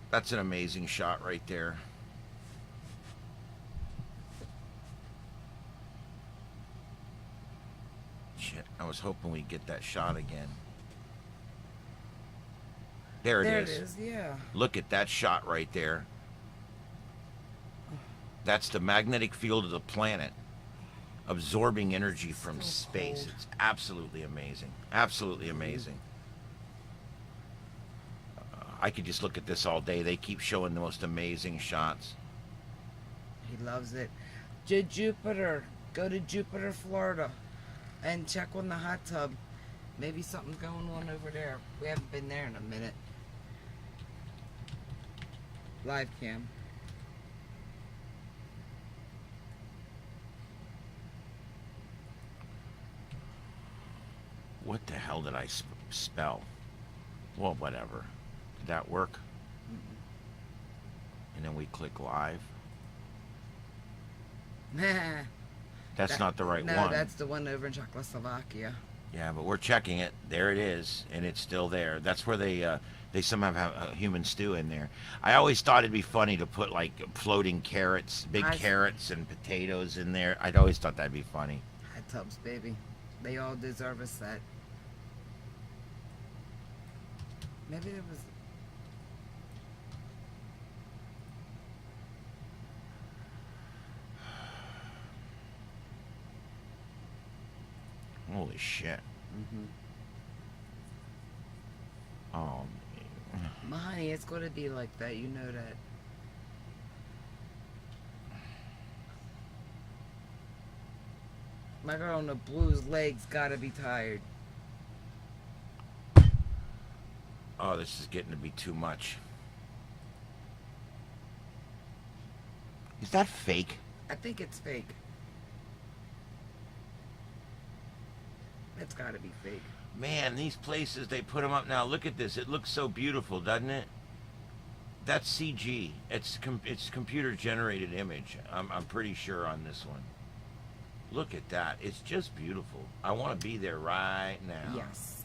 That's an amazing shot right there. Shit, I was hoping we'd get that shot again. There it is. There it is, yeah. Look at that shot right there. That's the magnetic field of the planet absorbing energy from space. cold. It's absolutely amazing. Absolutely amazing. I could just look at this all day. They keep showing the most amazing shots. He loves it. Jupiter. Go to Jupiter, Florida, and check on the hot tub. Maybe something's going on over there. We haven't been there in a minute. Live cam. What the hell did I spell? Well, whatever. Did that work? And then we click live. That's not the right no, one. that's the one over in Czechoslovakia. Yeah, but we're checking it. There it is, and it's still there. That's where they somehow have a human stew in there. I always thought it'd be funny to put like floating carrots, big carrots and potatoes in there. I'd always thought that'd be funny. Hot tubs, baby. They all deserve a set. Maybe it was. Holy shit. Mm-hmm. Oh, My honey, it's going to be like that. You know that. My girl in the blues legs gotta be tired. oh, this is getting to be too much. Is that fake? I think it's fake. It's gotta be fake. Man, these places, they put them up now. Look at this. It looks so beautiful, doesn't it? That's CG. It's computer-generated image. I'm pretty sure on this one. Look at that. It's just beautiful. I want to be there right now. Yes.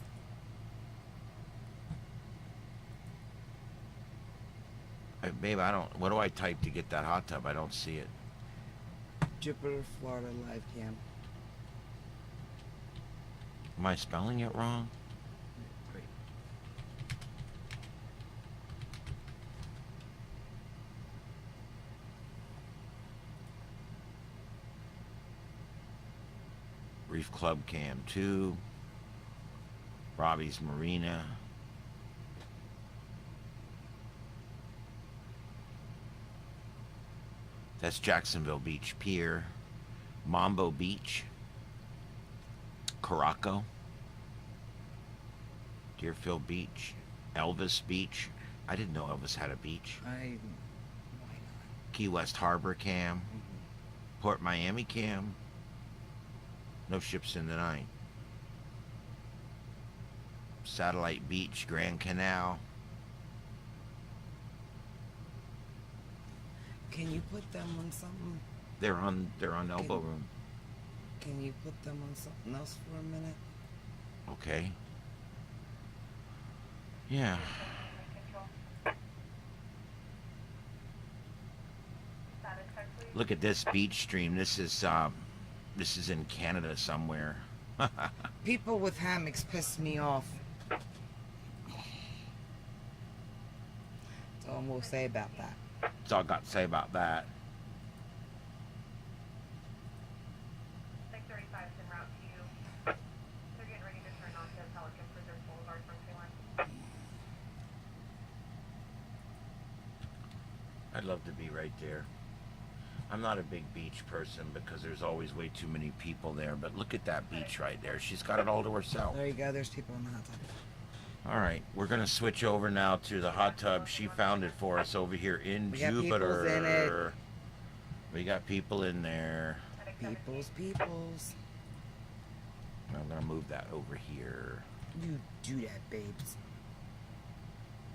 Babe, I don't... What do I type to get that hot tub? I don't see it. Jupiter, Florida live cam. Am I spelling it wrong? Great. Reef Club Cam 2. Robbie's Marina. That's Jacksonville Beach Pier. Mambo Beach. Caraco. Deerfield Beach. Elvis Beach. I didn't know Elvis had a beach. Why not? Key West Harbor Cam. Port Miami Cam. No ships in the night. Satellite Beach, Grand Canal. Can you put them on something? They're on Elbow Room. Can you put them on something else for a minute? Okay. Yeah. Look at this beach stream. This is in Canada somewhere. People with hammocks piss me off. That's all I'm gonna say about that. That's all I got to say about that. 635 is en route to you. They're getting ready to turn onto Pelican Preserve Boulevard from 21. I'd love to be right there. I'm not a big beach person because there's always way too many people there. But look at that beach right there. She's got it all to herself. There you go. There's people in the hot tub. All right, we're gonna switch over now to the hot tub. She found it for us over here in We got Jupiter. peoples in it. We got people in there. Peoples. I'm gonna move that over here. You do that, babes.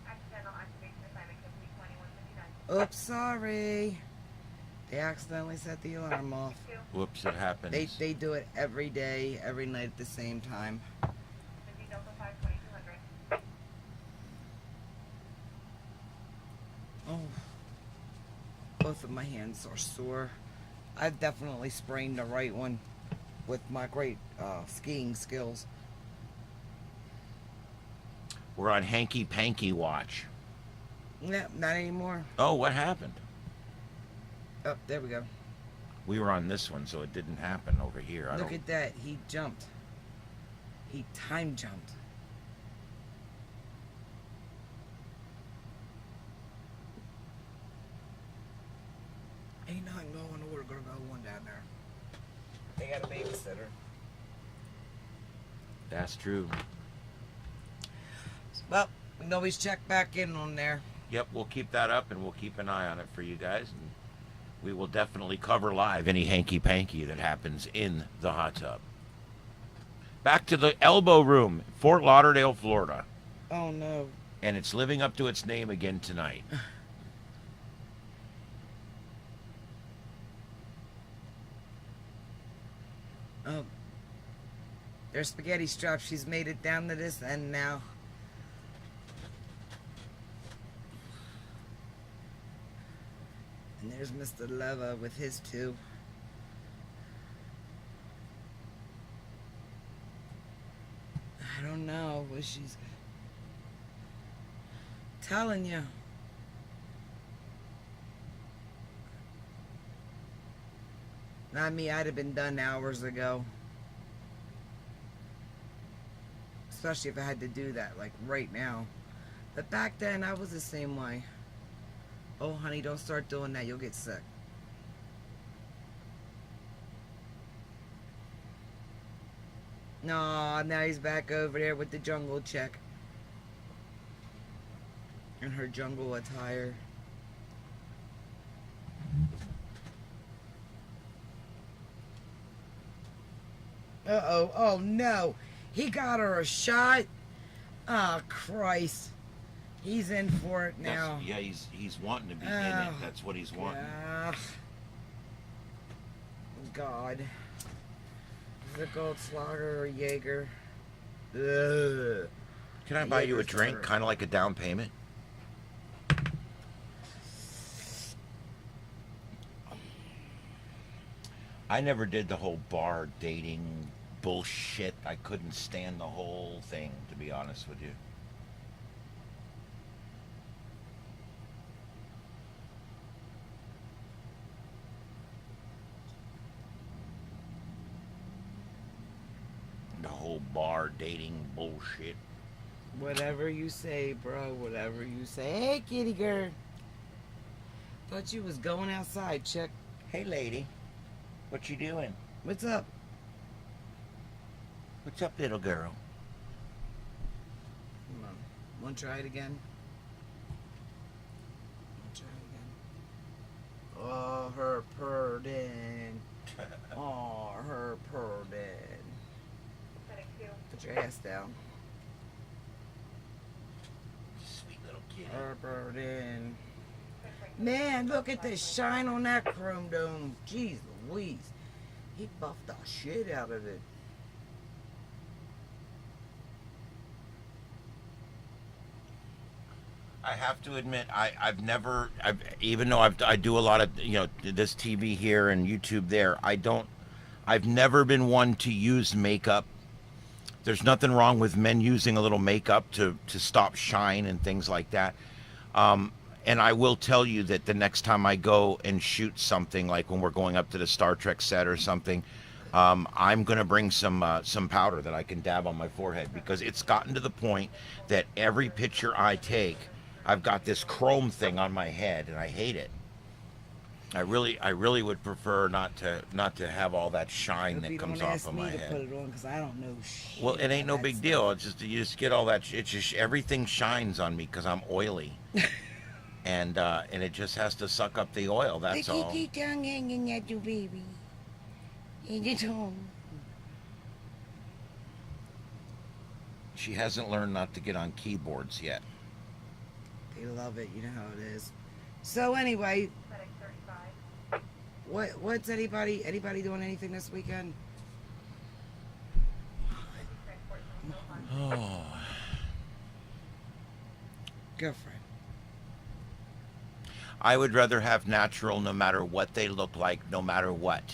Accidental activation assignment complete 2159. Oops, sorry. They accidentally set the alarm off. Whoops, it happens. They do it every day, every night at the same time. Busy Delta 5 2200. Oh, both of my hands are sore. I've definitely sprained the right one with my great skiing skills. We're on hanky panky watch. No, not anymore. Oh, what happened? Oh, there we go. We were on this one, so it didn't happen over here. Look at that. He jumped. He time jumped. Ain't nothing going on. We're gonna go one down there. They got a babysitter. That's true. Well, we can always check back in on there. Yep, we'll keep that up and we'll keep an eye on it for you guys. And we will definitely cover live any hanky panky that happens in the hot tub. Back to the elbow room, Fort Lauderdale, Florida. Oh no. And it's living up to its name again tonight. Oh. There's spaghetti straps. She's made it down to this end now. And there's Mr. Leva with his two. I don't know what she's telling you. Not me, I'd have been done hours ago. Especially if I had to do that, like right now. But back then, I was the same way. Oh, honey, don't start doing that. You'll get sick. No, now he's back over there with the jungle chick. In her jungle attire. Uh-oh. Oh, no. He got her a shot. Oh, Christ. He's in for it now. Yeah, he's wanting to be in it. That's what he's wanting. God. Is it Goldschlager or Jaeger? Ugh. Can I buy you a drink, kind of like a down payment? I never did the whole bar dating bullshit. I couldn't stand the whole thing, to be honest with you. The whole bar dating bullshit. Whatever you say, bro. Whatever you say. Hey, kitty girl. Thought you was going outside, chick. Hey, lady. What you doing? What's up? What's up, little girl? Come on. Want to try it again? Oh, her purrdin. Oh, her purrdin. Setting 2. Put your ass down. Sweet little kitty. Her purrdin. Man, look at the shine on that chrome dome. Jeez Louise. He buffed the shit out of it. I have to admit, even though I do a lot of, this TV here and YouTube there, I've never been one to use makeup. There's nothing wrong with men using a little makeup to stop shine and things like that. And I will tell you that the next time I go and shoot something, like when we're going up to the Star Trek set or something, I'm going to bring some powder that I can dab on my forehead, because it's gotten to the point that every picture I take, I've got this chrome thing on my head, and I hate it. I really would prefer not to have all that shine Hope that you comes don't off ask of me my to head. put it on because I don't know shit. Well, it ain't no about big that deal. stuff. It's just you just get all that. It's just everything shines on me because I'm oily, and it just has to suck up the oil. That's The all. kiki tongue hanging at you, baby. In your tongue. She hasn't learned not to get on keyboards yet. They love it. You know how it is. So anyway, FedEx 35. what's anybody doing anything this weekend? Transport from Oh, Girlfriend. I would rather have natural, no matter what they look like, no matter what,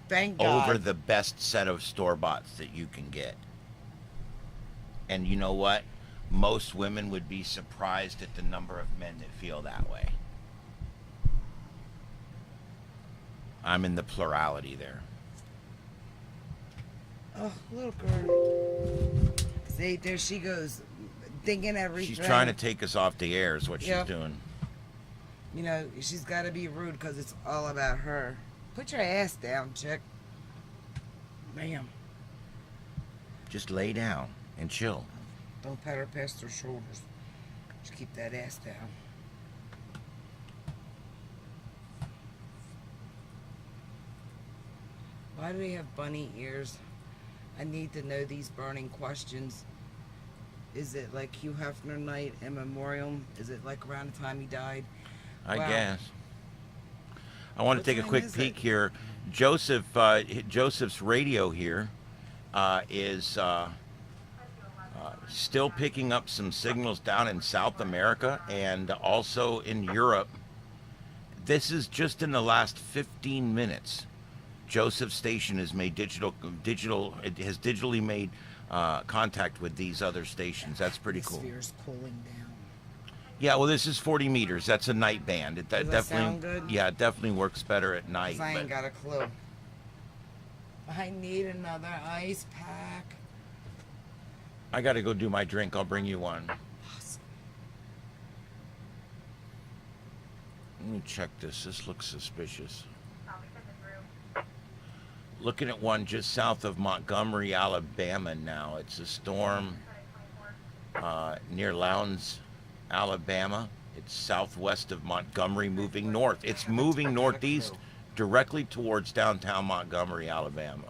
Thank God. over the best set of store bots that you can get. And you know what? Most women would be surprised at the number of men that feel that way. I'm in the plurality there. Oh, little girl. See, there she goes, thinking everything. She's trying to take us off the air is what Yep. she's doing. You know, she's got to be rude because it's all about her. Put your ass down, chick. Bam. Just lay down and chill. Don't pat her past her shoulders. Just keep that ass down. Why do they have bunny ears? I need to know these burning questions. Is it like Hugh Hefner night in memoriam? Is it like around the time he died? I Wow. guess. I want What to take a time quick is peek it? here. Joseph's radio here is still picking up some signals down in South America and also in Europe. This is just in the last 15 minutes. Joseph's station has made it has digitally made contact with these other stations. That's pretty The cool. sphere's cooling down. Yeah, well, this is 40 meters. That's a night band. That Does that definitely, sound good? yeah, it definitely works better at night. 'Cause I ain't but- got a clue. I need another ice pack. I got to go do my drink. I'll bring you one. Let me check this. This looks suspicious. Copy, send it through. Looking at one just south of Montgomery, Alabama now. It's a storm FedEx 24. near Lowndes, Alabama. It's southwest of Montgomery, moving north. It's moving northeast directly towards downtown Montgomery, Alabama.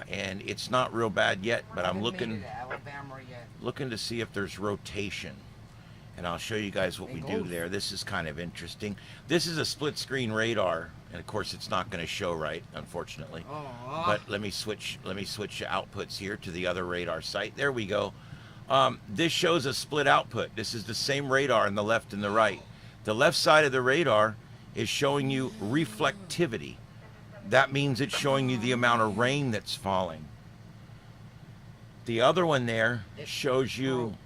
And it's not real bad yet, but I'm Haven't made looking it to Alabama yet. looking to see if there's rotation. And I'll show you guys what we do Golf. there. This is kind of interesting. This is a split screen radar, and of course it's not going to show right, unfortunately. Aw. But let me switch outputs here to the other radar site. There we go. This shows a split output. This is the same radar on the left and the right. The left side of the radar is showing you reflectivity. That means it's showing you the amount of rain that's falling. The other one there shows you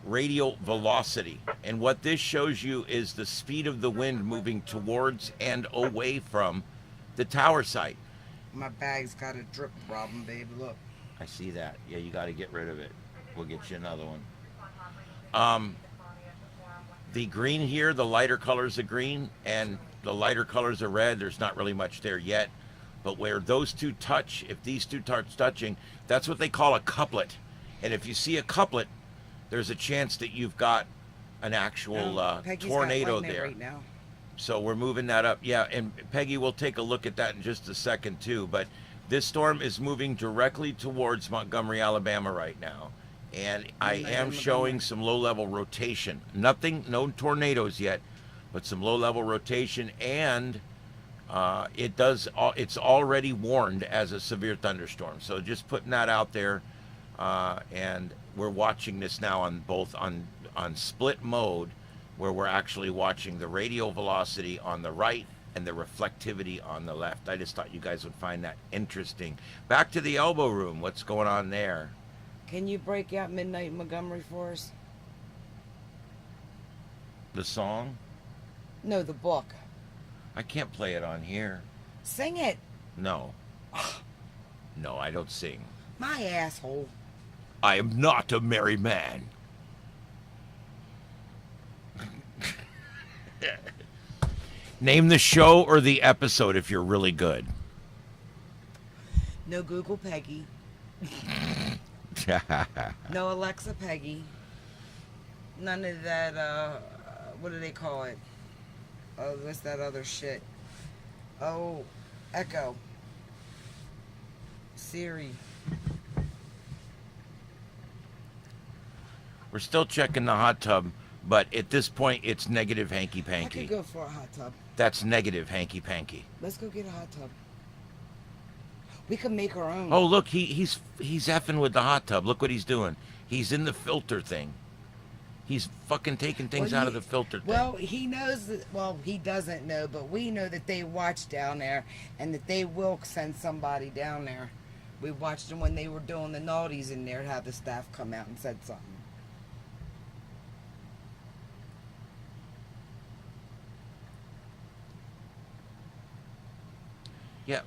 radial velocity. And what this shows you is the speed of the wind moving towards and away from the tower site. My bag's got a drip problem, babe. Look. I see that. Yeah, you got to get rid of it. We'll get you another one. The green here, the lighter colors are green, and the lighter colors are red. There's not really much there yet. But where those two touch, if these two start touching, that's what they call a couplet. And if you see a couplet, there's a chance that you've got an actual Peggy's got tornado lightning there. right now. So we're moving that up. Yeah, and Peggy, we'll take a look at that in just a second too. But this storm is moving directly towards Montgomery, Alabama right now. And I am showing some low-level rotation. Nothing, no tornadoes yet, but some low-level rotation. And it's already warned as a severe thunderstorm. So just putting that out there. And we're watching this now on both on split mode, where we're actually watching the radial velocity on the right and the reflectivity on the left. I just thought you guys would find that interesting. Back to the elbow room. What's going on there? Can you break out Midnight in Montgomery for us? The song? No, the book. I can't play it on here. Sing it. No. No, I don't sing. My asshole. I am not a merry man. Name the show or the episode if you're really good. No Google Peggy. No Alexa Peggy. None of that, what do they call it? Oh, what's that other shit? Oh, Echo. Siri. We're still checking the hot tub, but at this point, it's negative hanky I could panky. go for a hot tub. That's negative hanky panky. Let's go get a hot tub. We can make our own. Oh, look, he's effing with the hot tub. Look what he's doing. He's in the filter thing. He's fucking taking things Well, out of the filter thing. Well, he knows that, well, he doesn't know, but we know that they watch down there and that they will send somebody down there. We watched them when they were doing the naughties in there, have the staff come out and said something. Yeah,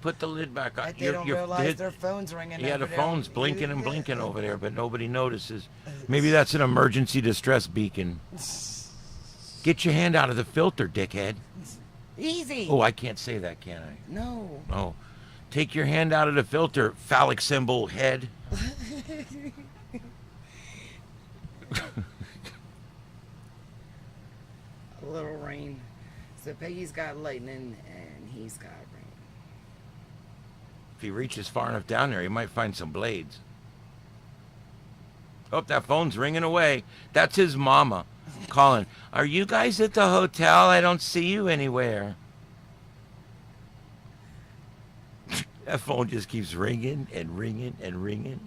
put the lid back on. Like they don't realize their phone's ringing. Yeah, the over there. phone's blinking and blinking over there, but nobody notices. Maybe that's an emergency distress beacon. Get your hand out of the filter, dickhead. Easy. Oh, I can't say that, can I? No. Oh. Take your hand out of the filter, phallic symbol head. A little rain. So Peggy's got lightning and he's got rain. If he reaches far enough down there, he might find some blades. Oh, that phone's ringing away. That's his mama calling. Are you guys at the hotel? I don't see you anywhere. That phone just keeps ringing and ringing and ringing.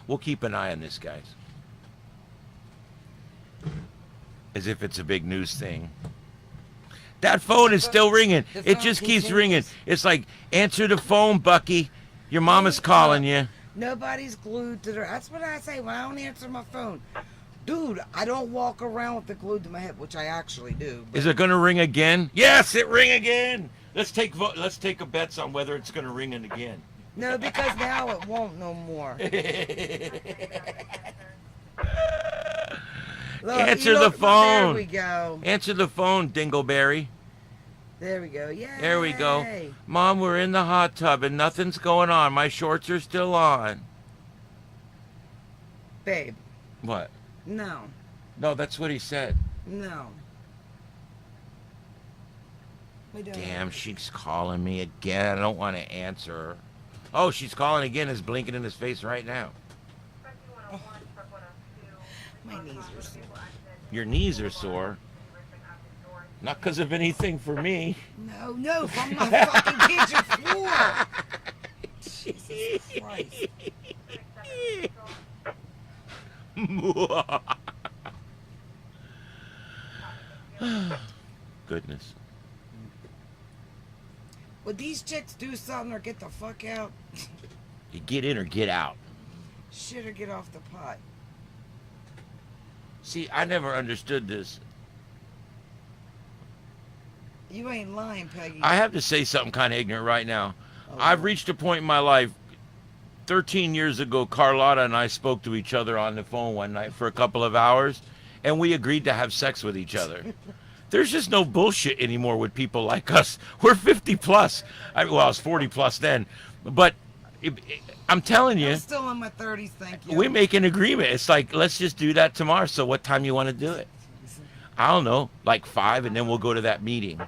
We'll keep an eye on this, guys. As if it's a big news thing. That phone is still ringing. It just keeps ringing. It's like, answer the phone, Bucky. Your mama's calling you. Nobody's glued to their... That's what I say when I don't answer my phone. Dude, I don't walk around with it glued to my hip, which I actually do. Is it going to ring again? Yes, it ring again. Let's take a bets on whether it's going to ring it again. No, because now it won't no more. Look, Answer the phone. There we go. Answer the phone, Dingleberry. There we go. Yeah. There we go. Mom, we're in the hot tub and nothing's going on. My shorts are still on. Babe. What? No. No, that's what he said. No. We don't. Damn, she's calling me again. I don't want to answer her. Oh, she's calling again. It's blinking in his face right now. My knees are sore. Your knees are sore. Not because of anything for me. No, from my fucking kitchen floor. Jesus Christ. Goodness. Would these chicks do something or get the fuck out? You get in or get out. Shit or get off the pot. See, I never understood this. You ain't lying, Peggy. I have to say something kind of ignorant right now. Oh, I've reached a point in my life. 13 years ago, Carlotta and I spoke to each other on the phone one night for a couple of hours, and we agreed to have sex with each other. There's just no bullshit anymore with people like us. We're 50 plus. I was 40 plus then. But I'm telling you, I'm still in my 30s, thank you. we make an agreement. It's like, let's just do that tomorrow. So what time you want to do it? I don't know, like 5, and then we'll go to that meeting.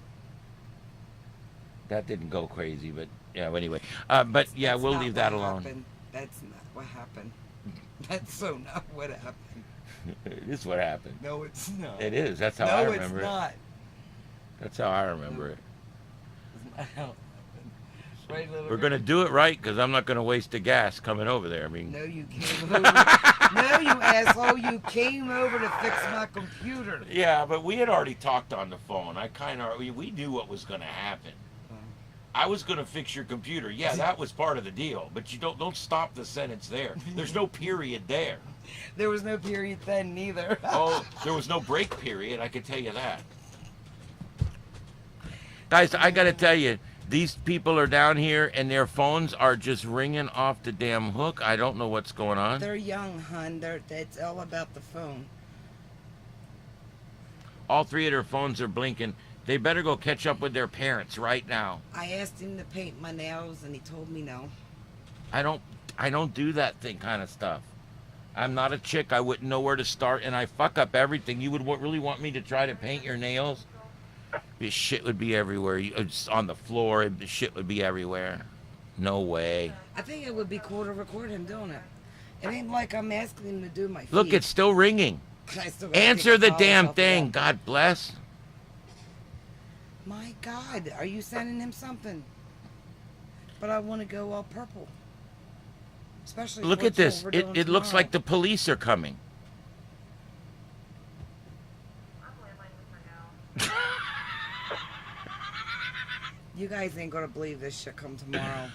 That didn't go crazy, but yeah, anyway. But yeah, That's we'll not leave that what alone. happened. That's not what happened. That's so not what happened. It is what happened. No, it's not. It is. That's how I No, remember it's it. not. That's how I remember it. It's not how it happened. Right, little We're girl? going to do it right because I'm not going to waste the gas coming over there. I mean, No, you came over. No, you asshole. You came over to fix my computer. yeah, but we had already talked on the phone. We knew what was going to happen. I was going to fix your computer. Yeah, that was part of the deal. But you don't stop the sentence there. There's no period there. There was no period then, neither. Oh, there was no break period. I can tell you that. Guys, I got to tell you, these people are down here and their phones are just ringing off the damn hook. I don't know what's going on. They're young, hun. It's all about the phone. All 3 of their phones are blinking. They better go catch up with their parents right now. I asked him to paint my nails, and he told me no. I don't do that kind of stuff. I'm not a chick. I wouldn't know where to start, and I fuck up everything. You would really want me to try to paint your nails? This shit would be everywhere. It's on the floor. The shit would be everywhere. No way. I think it would be cool to record him doing it. It ain't like I'm asking him to do my feet. Look, it's still ringing. I still gotta Answer take the the damn polish off thing. of that. God bless. My God, are you sending him something? But I want to go all purple. Especially Look at what's this. what we're doing It looks tomorrow. like the police are coming. I'm landlining with her now. You guys ain't gonna believe this shit come tomorrow.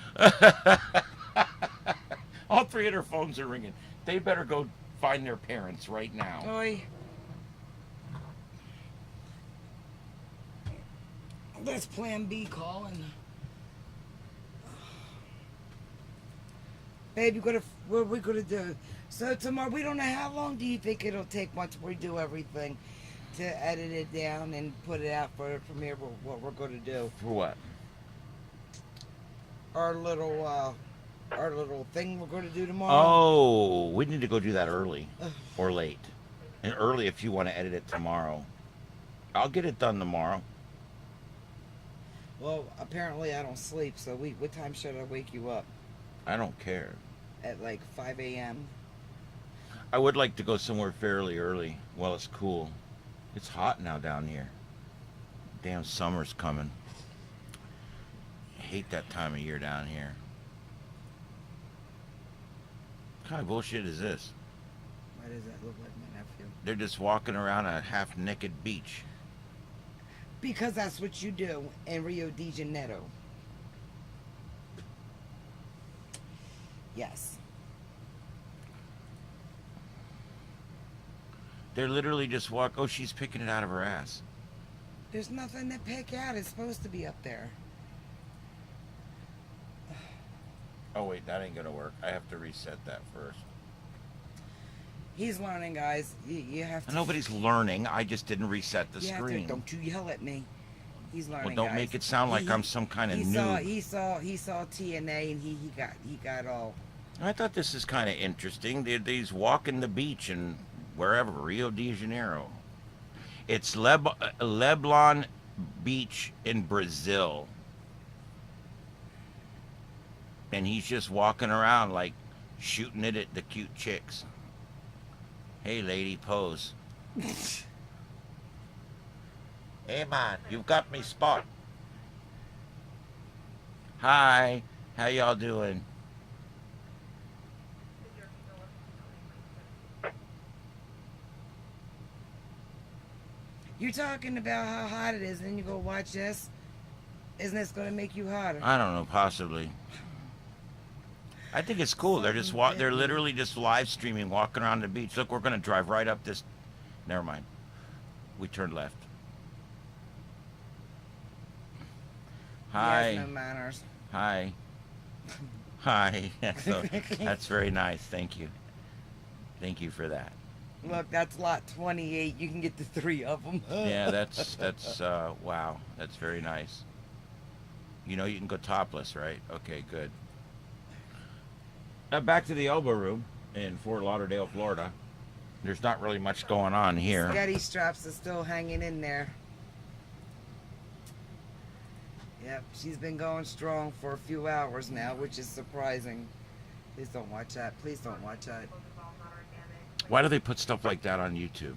All three of their phones are ringing. They better go find their parents right now. Oi. There's Plan B calling. Baby, what are we gonna do? So tomorrow, we don't know how long do you think it'll take once we do everything to edit it down and put it out for the premiere? What we're gonna do? For what? Our little thing we're gonna do tomorrow. Oh, we need to go do that early or late. And early if you want to edit it tomorrow. I'll get it done tomorrow. Well, apparently I don't sleep. So what time should I wake you up? I don't care. At like 5 a.m. I would like to go somewhere fairly early while it's cool. It's hot now down here. Damn summer's coming. I hate that time of year down here. What kind of bullshit is this? Why does that look like my nephew? They're just walking around a half-naked beach. Because that's what you do in Rio de Janeiro. Yes. They're literally just oh, she's picking it out of her ass. There's nothing to pick out. It's supposed to be up there. Oh wait, that ain't gonna work. I have to reset that first. He's learning, guys. You have to. Nobody's learning. I just didn't reset the you have to- screen. don't you yell at me. He's learning. Well, don't guys. make it sound like I'm some kind of he noob. saw TNA and he got all. I thought this is kind of interesting. These walking the beach and wherever, Rio de Janeiro. It's Leblon Beach in Brazil. And he's just walking around like shooting it at the cute chicks. Hey lady, pose. Hey man, you've got me spot. Hi, how y'all doing? You're talking about how hot it is, and then you go watch this. Isn't this going to make you hotter? I don't know, possibly. I think it's cool. They're just they're literally just live streaming, walking around the beach. Look, we're gonna drive right up this. Never mind. We turned left. He Hi. has no manners. Hi. Hi. So, that's very nice. Thank you. Thank you for that. Look, that's lot 28. You can get the 3 of them. Yeah, that's wow. That's very nice. You know you can go topless, right? Okay, good. Back to the elbow room in Fort Lauderdale, Florida. There's not really much going on here. Spaghetti straps are still hanging in there. Yep, she's been going strong for a few hours now, which is surprising. Please don't watch that. Please don't watch that. Why do they put stuff like that on YouTube?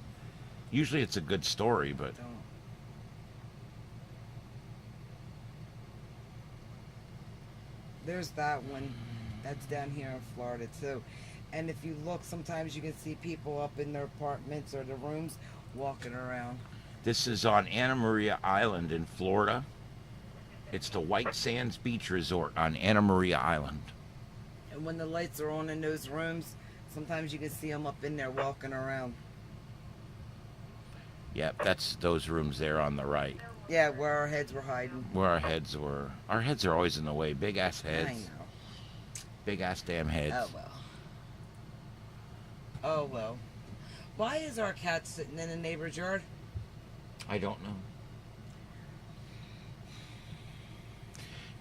Usually it's a good story, but Don't. There's that one. That's down here in Florida too. And if you look, sometimes you can see people up in their apartments or their rooms walking around. this is on Anna Maria Island in Florida. It's the White Sands Beach Resort on Anna Maria Island. And when the lights are on in those rooms, sometimes you can see them up in there walking around. Yep, that's those rooms there on the right. Yeah, where our heads were hiding. Where our heads were. Our heads are always in the way. Big ass I heads. know. Big ass damn heads. Oh well. Oh well. Why is our cat sitting in the neighbor's yard? I don't know.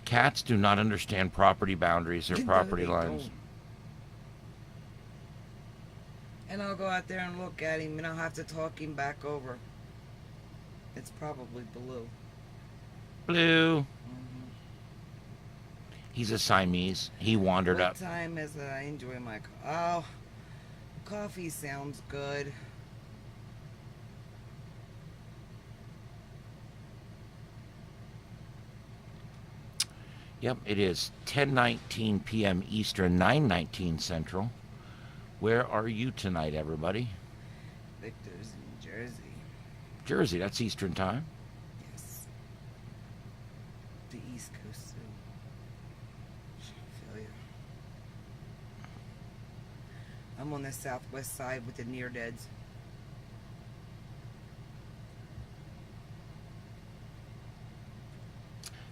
Cats do not understand property boundaries or No, property they lines. don't. And I'll go out there and look at him, and I'll have to talk him back over. It's probably Blue. Blue. Mm-hmm. He's a Siamese. He wandered What up. time is it? I enjoy my coffee sounds good. Yep, it is 10:19 p.m. Eastern, 9:19 Central. Where are you tonight, everybody? Victor's in Jersey. Jersey, that's Eastern time. Yes. The East Coast too. I feel you. I'm on the southwest side with the near deads.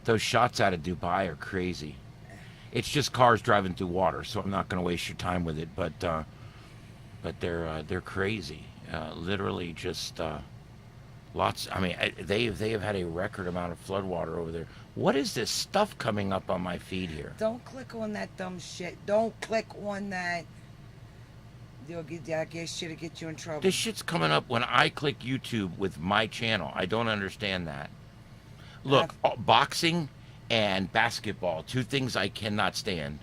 Those shots out of Dubai are crazy. It's just cars driving through water, so I'm not going to waste your time with it. But they're crazy. Literally, just lots. I mean, they have had a record amount of floodwater over there. What is this stuff coming up on my feed here? Don't click on that dumb shit. Don't click on that. You'll get that shit'll get you in trouble. This shit's coming up when I click YouTube with my channel. I don't understand that. Look, boxing and basketball, two things I cannot stand.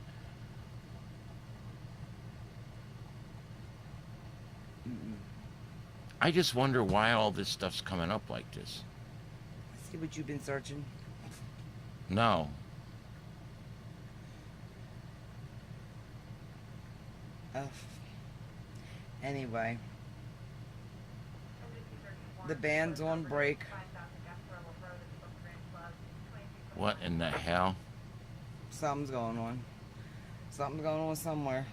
I just wonder why all this stuff's coming up like this. See what you've been searching? No. Anyway. The band's on break. What in the hell? Something's going on. Something's going on somewhere.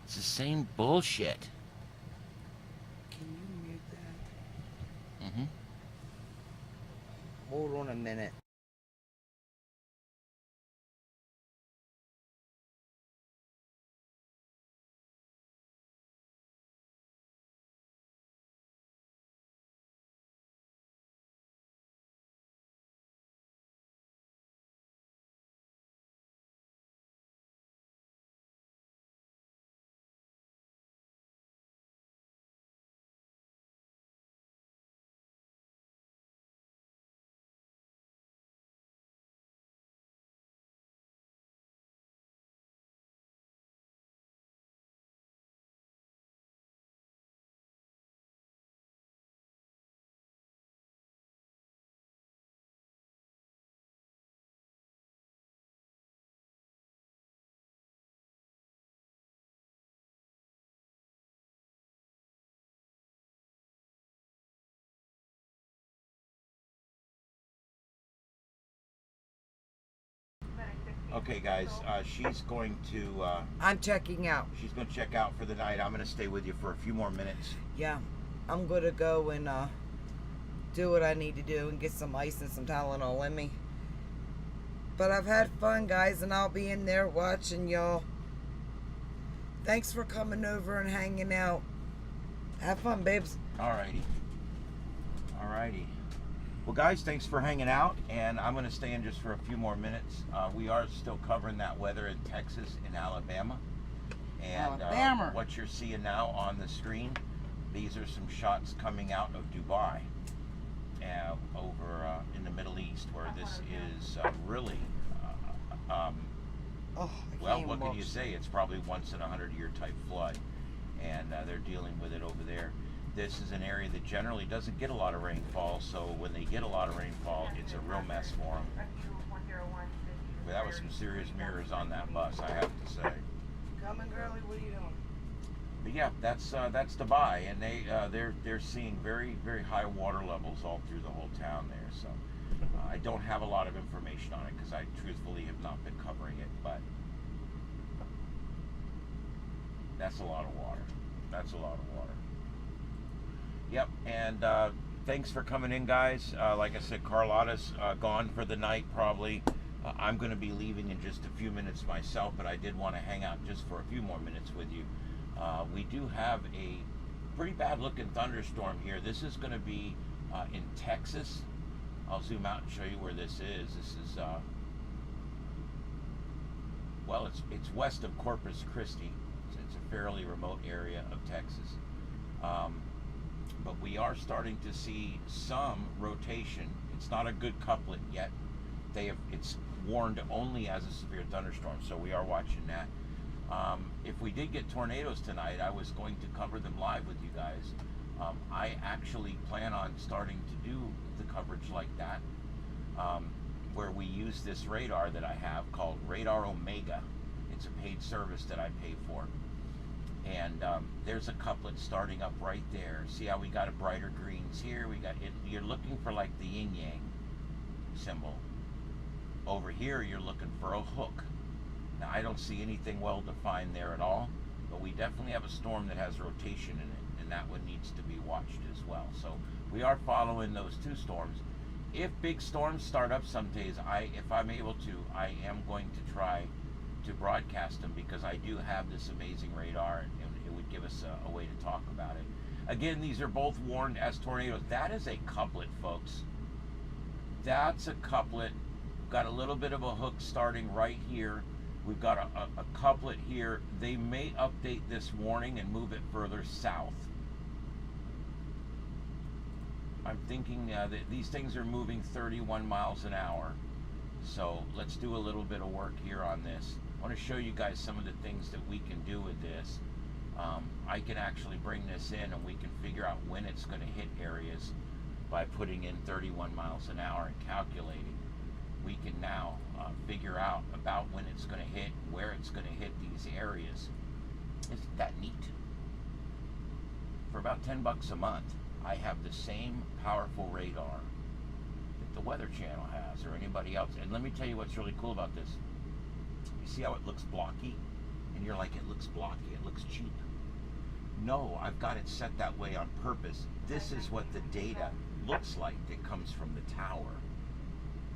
It's the same bullshit. Can you mute that? Mm-hmm. Hold on a minute. Okay, guys, she's going to I'm checking out. she's going to check out for the night. I'm going to stay with you for a few more minutes. Yeah. I'm going to go and do what I need to do and get some ice and some Tylenol in me. But I've had fun, guys, and I'll be in there watching y'all. Thanks for coming over and hanging out. Have fun, babes. Alrighty. Alrighty. Well, guys, thanks for hanging out, and I'm going to stay in just for a few more minutes. We are still covering that weather in Texas and Alabama. And Alabama. what you're seeing now on the screen, these are some shots coming out of Dubai, over in the Middle East, where this is really, well, what can you say? It's probably once in a 100-year type flood, and they're dealing with it over there. This is an area that generally doesn't get a lot of rainfall, so when they get a lot of rainfall, it's a real mess for them. But that was some serious mirrors on that bus, I have to say. Coming, girly. What are you doing? But yeah, that's Dubai, and they're seeing very, very high water levels all through the whole town there. So I don't have a lot of information on it because I truthfully have not been covering it, but that's a lot of water. That's a lot of water. Yep, and thanks for coming in, guys. Like I said, Carlotta's gone for the night probably. I'm going to be leaving in just a few minutes myself, but I did want to hang out just for a few more minutes with you. We do have a pretty bad looking thunderstorm here. This is going to be in Texas. I'll zoom out and show you where this is. This is well, it's west of Corpus Christi. It's a fairly remote area of Texas. But we are starting to see some rotation. It's not a good couplet yet. It's warned only as a severe thunderstorm, so we are watching that. If we did get tornadoes tonight, I was going to cover them live with you guys. I actually plan on starting to do the coverage like that, where we use this radar that I have called Radar Omega. It's a paid service that I pay for. And there's a couplet starting up right there. See how we got a brighter greens here? We got it. You're looking for like the yin yang symbol. Over here, you're looking for a hook. Now, I don't see anything well defined there at all, but we definitely have a storm that has rotation in it, and that one needs to be watched as well. So we are following those two storms. If big storms start up some days, if I'm able to, I am going to try to broadcast them, because I do have this amazing radar, and it would give us a way to talk about it. Again, these are both warned as tornadoes. That is a couplet, folks. That's a couplet. Got a little bit of a hook starting right here. We've got a couplet here. They may update this warning and move it further south. I'm thinking that these things are moving 31 miles an hour. So let's do a little bit of work here on this. I want to show you guys some of the things that we can do with this. I can actually bring this in, and we can figure out when it's going to hit areas by putting in 31 miles an hour and calculating. We can now figure out about when it's going to hit, where it's going to hit these areas. Isn't that neat? For about 10 bucks a month, I have the same powerful radar that the Weather Channel has, or anybody else. And let me tell you what's really cool about this. You see how it looks blocky? And you're like, it looks blocky, it looks cheap. No, I've got it set that way on purpose. This is what the data looks like that comes from the tower.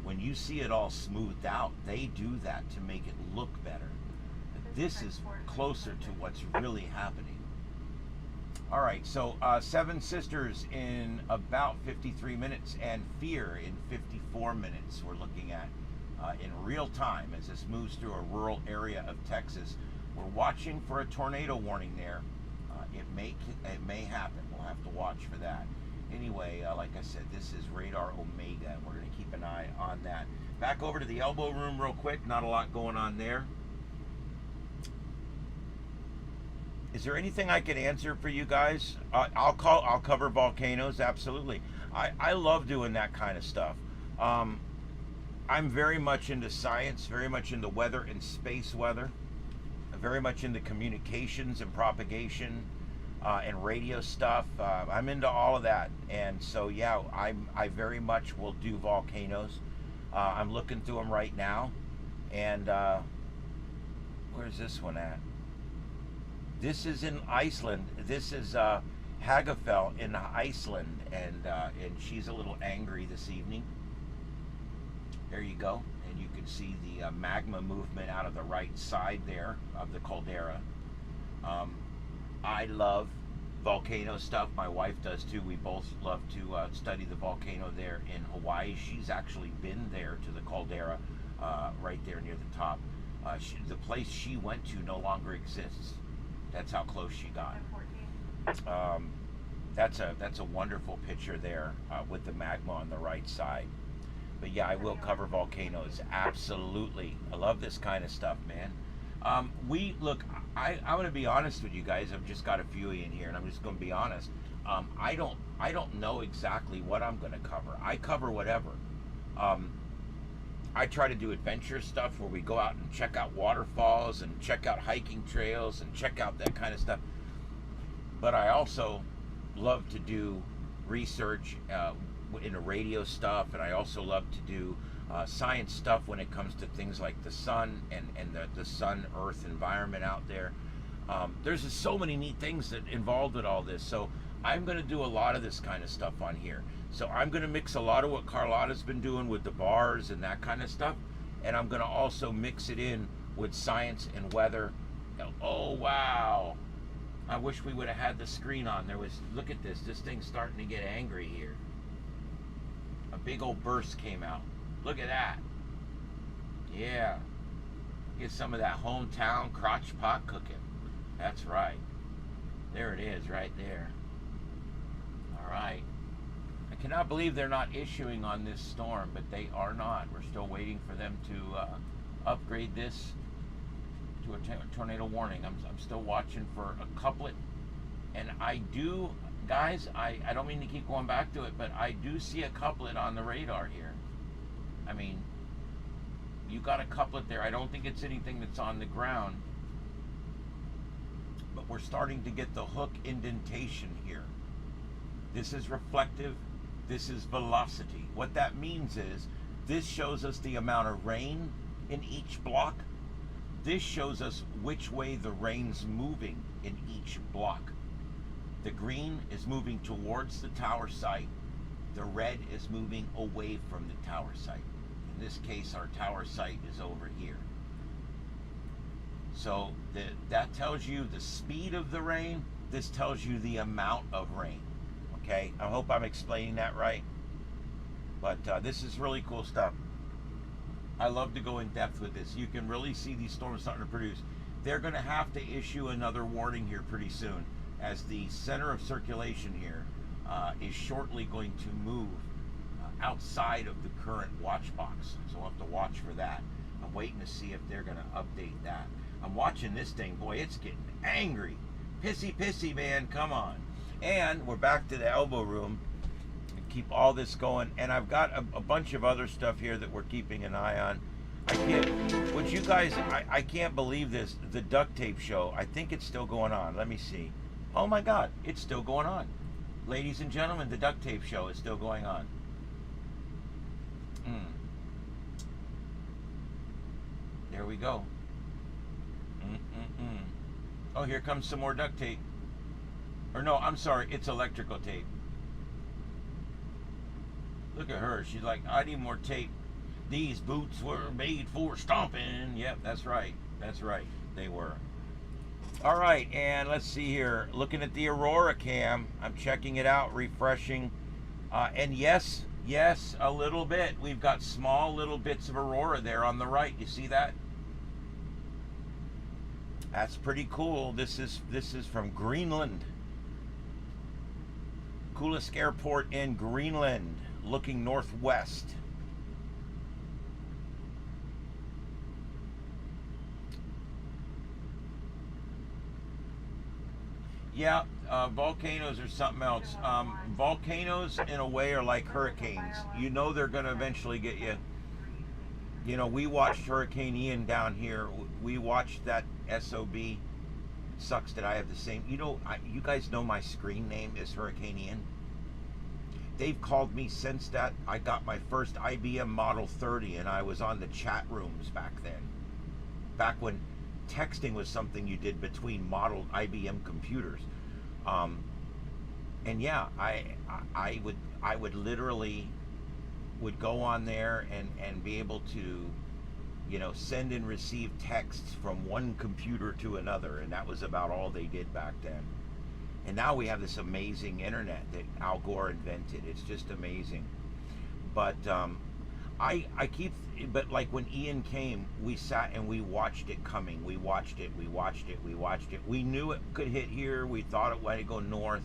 When you see it all smoothed out, they do that to make it look better. This is closer to what's really happening. All right, so Seven Sisters in about 53 minutes and Fear in 54 minutes we're looking at in real time as this moves through a rural area of Texas. We're watching for a tornado warning there. It may happen. We'll have to watch for that. Anyway, like I said, this is Radar Omega, and we're going to keep an eye on that. Back over to the elbow room real quick. Not a lot going on there. Is there anything I can answer for you guys? I'll cover volcanoes, absolutely. I love doing that kind of stuff. I'm very much into science, very much into weather and space weather, very much into communications and propagation and radio stuff. I'm into all of that, and so yeah, I very much will do volcanoes. I'm looking through them right now, and where's this one at? This is in Iceland. This is Hagafell in Iceland, and she's a little angry this evening. There you go, and you can see the magma movement out of the right side there of the caldera. I love volcano stuff. My wife does too. We both love to study the volcano there in Hawaii. She's actually been there to the caldera, right there near the top. The place she went to no longer exists. That's how close she got. That's a wonderful picture there with the magma on the right side. But yeah, I will cover volcanoes, absolutely. I love this kind of stuff, man. I'm going to be honest with you guys. I've just got a few in here, and I'm just going to be honest. I don't know exactly what I'm going to cover. I cover whatever. I try to do adventure stuff where we go out and check out waterfalls and check out hiking trails and check out that kind of stuff. But I also love to do research in the radio stuff, and I also love to do science stuff when it comes to things like the sun and the sun-earth environment out there. There's just so many neat things that involved with all this. So I'm going to do a lot of this kind of stuff on here. So I'm going to mix a lot of what Carlotta's been doing with the bars and that kind of stuff, and I'm going to also mix it in with science and weather. Oh wow, I wish we would have had the screen on. Look at this thing's starting to get angry here. A big old burst came out. Look at that. Yeah. Get some of that hometown crotch pot cooking. That's right. There it is, right there. All right. I cannot believe they're not issuing on this storm, but they are not. We're still waiting for them to upgrade this to a tornado warning. I'm still watching for a couplet. And I do, guys, I don't mean to keep going back to it, but I do see a couplet on the radar here. I mean, you got a couplet there. I don't think it's anything that's on the ground. But we're starting to get the hook indentation here. This is reflective. This is velocity. What that means is this shows us the amount of rain in each block. This shows us which way the rain's moving in each block. The green is moving towards the tower site. The red is moving away from the tower site. In this case, our tower site is over here. So that tells you the speed of the rain. This tells you the amount of rain. Okay, I hope I'm explaining that right. But this is really cool stuff. I love to go in depth with this. You can really see these storms starting to produce. They're going to have to issue another warning here pretty soon, as the center of circulation here is shortly going to move outside of the current watch box. So we'll have to watch for that. I'm waiting to see if they're going to update that. I'm watching this thing. Boy, it's getting angry. Pissy, man. Come on. And we're back to the elbow room. Keep all this going. And I've got a bunch of other stuff here that we're keeping an eye on. I can't, would you guys, I can't believe this. The duct tape show, I think it's still going on. Let me see. Oh my God, it's still going on. Ladies and gentlemen, the duct tape show is still going on. There we go. Oh, here comes some more duct tape. Or no, I'm sorry, it's electrical tape. Look at her. She's like, I need more tape. These boots were made for stomping. Yep, that's right. That's right. They were. All right, and let's see here. Looking at the Aurora cam. I'm checking it out, refreshing. And yes, a little bit. We've got small little bits of Aurora there on the right. You see that? That's pretty cool. This is from Greenland. Coolest airport in Greenland, looking northwest. Yeah, volcanoes are something else. Volcanoes, in a way, are like hurricanes. You know they're going to eventually get you. You know, we watched Hurricane Ian down here. We watched that SOB. Sucks that I have the same. You know, you guys know my screen name is Hurricane Ian. They've called me since that I got my first IBM Model 30, and I was on the chat rooms back then. Back when texting was something you did between model IBM computers. And yeah, I would literally would go on there and be able to, you know, send and receive texts from one computer to another, and that was about all they did back then. And now we have this amazing internet that Al Gore invented. It's just amazing. But but like when Ian came, we sat and we watched it coming. We watched it. We knew it could hit here. We thought it might go north,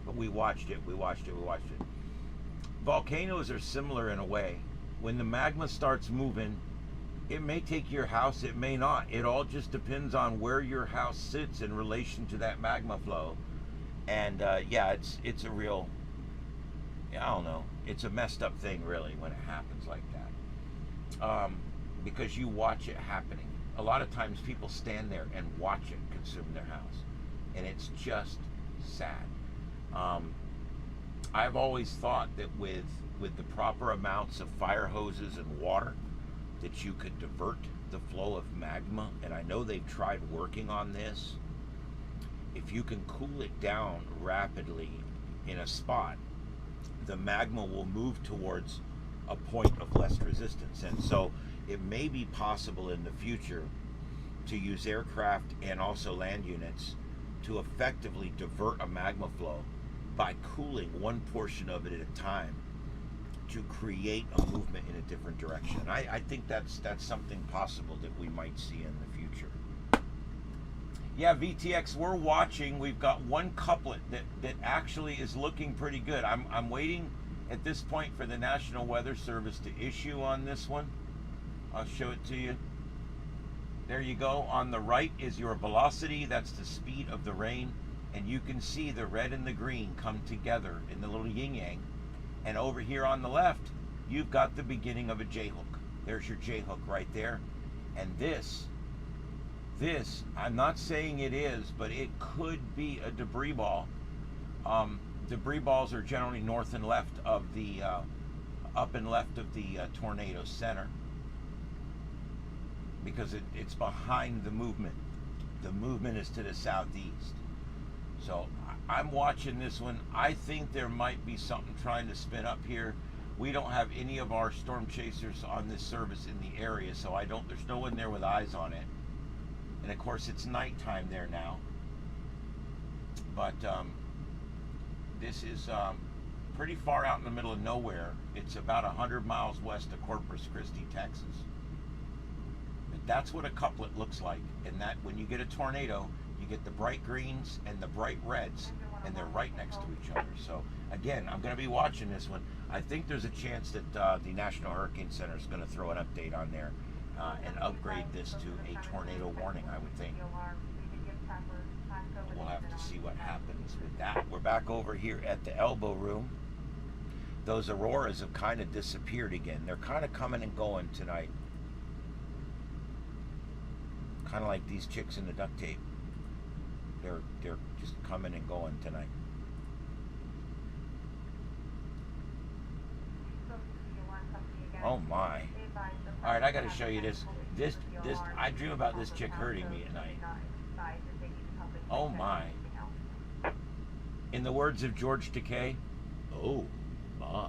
but we watched it. Volcanoes are similar in a way. When the magma starts moving, it may take your house, it may not. It all just depends on where your house sits in relation to that magma flow. And yeah, it's a real, I don't know, it's a messed up thing really when it happens like that. Because you watch it happening. A lot of times people stand there and watch it consume their house, and it's just sad. I've always thought that with the proper amounts of fire hoses and water, that you could divert the flow of magma, and I know they've tried working on this. If you can cool it down rapidly in a spot, the magma will move towards a point of less resistance. And so it may be possible in the future to use aircraft and also land units to effectively divert a magma flow by cooling one portion of it at a time to create a movement in a different direction. I think that's something possible that we might see in the future. Yeah, VTX, we're watching. We've got one couplet that actually is looking pretty good. I'm waiting at this point for the National Weather Service to issue on this one. I'll show it to you. There you go. On the right is your velocity. That's the speed of the rain. And you can see the red and the green come together in the little yin-yang. And over here on the left, you've got the beginning of a J-hook. There's your J-hook right there. And this, I'm not saying it is, but it could be a debris ball. Debris balls are generally north and left of the, up and left of the tornado center, because it's behind the movement. The movement is to the southeast. So I'm watching this one. I think there might be something trying to spin up here. We don't have any of our storm chasers on this service in the area, so there's no one there with eyes on it. And of course it's nighttime there now. But this is pretty far out in the middle of nowhere. It's about 100 miles west of Corpus Christi, Texas. But that's what a couplet looks like. And that when you get a tornado, you get the bright greens and the bright reds, and they're right next to each other. So again, I'm going to be watching this one. I think there's a chance that the National Hurricane Center is going to throw an update on there and upgrade this to a tornado warning, I would think. We'll have to see what happens with that. We're back over here at the elbow room. Those auroras have kind of disappeared again. They're kind of coming and going tonight. Kind of like these chicks in the duct tape. They're just coming and going tonight. Oh my. Alright, I gotta show you this. This I dream about this chick hurting me at night. Oh my. In the words of George Takei, oh my.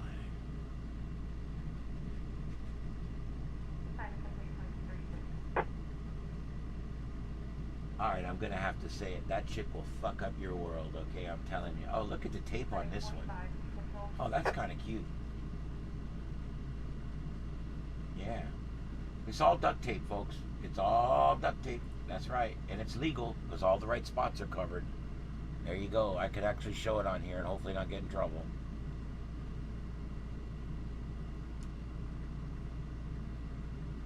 Alright, I'm gonna have to say it. That chick will fuck up your world, okay? I'm telling you. Oh, look at the tape on this one. Oh, that's kind of cute. Yeah. It's all duct tape, folks. It's all duct tape. That's right. And it's legal because all the right spots are covered. There you go. I could actually show it on here and hopefully not get in trouble.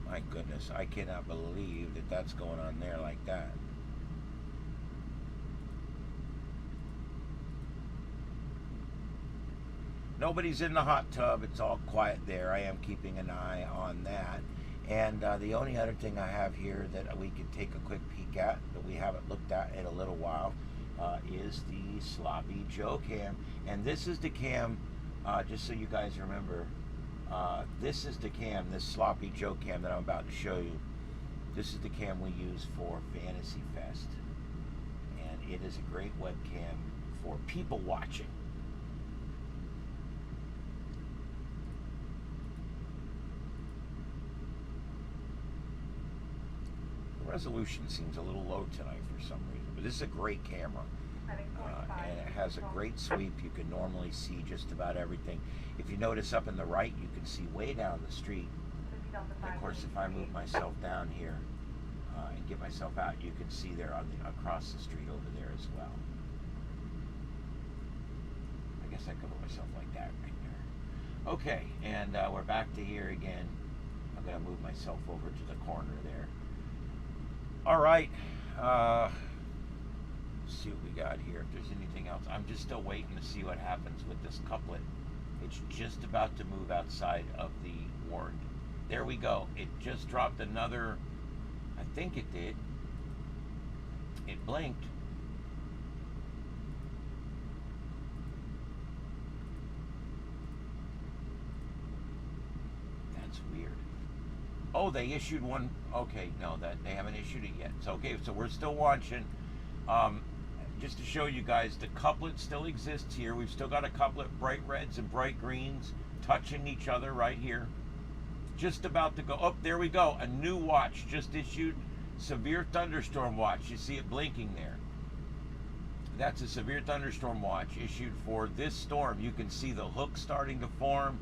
My goodness, I cannot believe that that's going on there like that. Nobody's in the hot tub. It's all quiet there. I am keeping an eye on that. And the only other thing I have here that we could take a quick peek at that we haven't looked at in a little while is the Sloppy Joe cam. And this is the cam, just so you guys remember, this is the cam, this Sloppy Joe cam that I'm about to show you. This is the cam we use for Fantasy Fest. And it is a great webcam for people watching. Resolution seems a little low tonight for some reason, but this is a great camera, and it has a great sweep. You can normally see just about everything. If you notice up in the right, you can see way down the street. And of course, if I move myself down here and get myself out, you can see there on across the street over there as well. I guess I could put myself like that right there. Okay, and we're back to here again. I'm going to move myself over to the corner there. All right, let's see what we got here. If there's anything else, I'm just still waiting to see what happens with this couplet. It's just about to move outside of the warned. There we go. It just dropped another, I think it did. It blinked. That's weird. Oh, they issued one. Okay, no, that they haven't issued it yet. So okay, so we're still watching. Just to show you guys, the couplet still exists here. We've still got a couplet, bright reds and bright greens, touching each other right here. Just about to go. Oh, there we go. A new watch just issued. Severe thunderstorm watch. You see it blinking there. That's a severe thunderstorm watch issued for this storm. You can see the hook starting to form.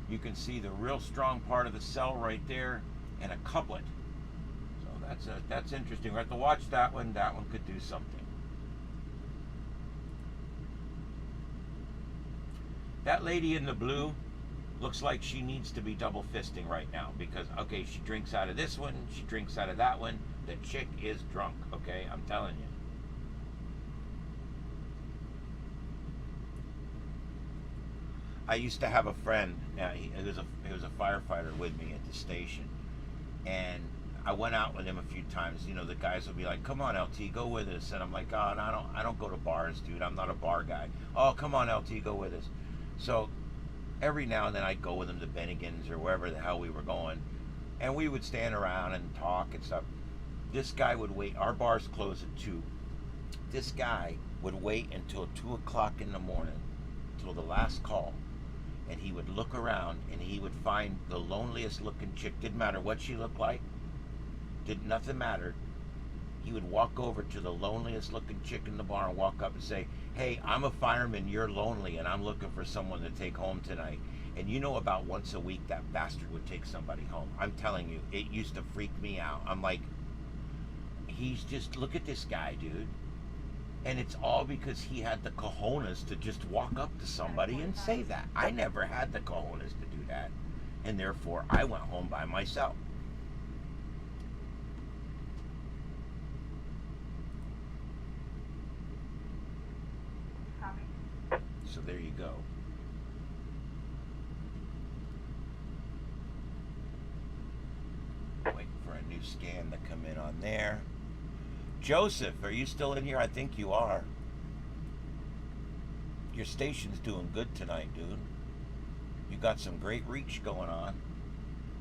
You can see the real strong part of the cell right there, and a couplet. So that's interesting. We have to watch that one. That one could do something. That lady in the blue looks like she needs to be double fisting right now, because okay, she drinks out of this one, she drinks out of that one. The chick is drunk, okay? I'm telling you. I used to have a friend. He was a firefighter with me at the station, and I went out with him a few times. You know, the guys would be like, "Come on, LT, go with us," and I'm like, "Oh, no, I don't go to bars, dude. I'm not a bar guy." "Oh, come on, LT, go with us." So every now and then I'd go with him to Bennigan's or wherever the hell we were going, and we would stand around and talk and stuff. This guy would wait. Our bars close at 2. This guy would wait until 2 o'clock in the morning, till the last call, and he would look around and he would find the loneliest looking chick. Didn't matter what she looked like. Nothing mattered. He would walk over to the loneliest looking chick in the bar and walk up and say, "Hey, I'm a fireman, you're lonely, and I'm looking for someone to take home tonight." And you know, about once a week that bastard would take somebody home. I'm telling you, it used to freak me out. I'm like, he's just, look at this guy, dude. And it's all because he had the cojones to just walk up to somebody and say that. I never had the cojones to do that. And therefore, I went home by myself. Copy. So there you go. Waiting for a new scan to come in on there. Joseph, are you still in here? I think you are. Your station's doing good tonight, dude. You got some great reach going on.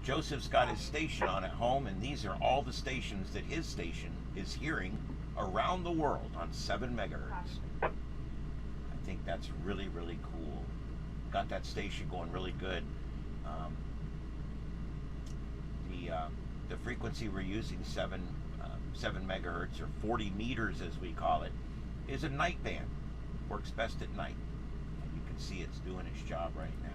Joseph's got his station on at home, and these are all the stations that his station is hearing around the world on 7 megahertz. I think that's really, really cool. Got that station going really good. The frequency we're using, 7 megahertz, or 40 meters as we call it, is a night band. Works best at night. And you can see it's doing its job right now.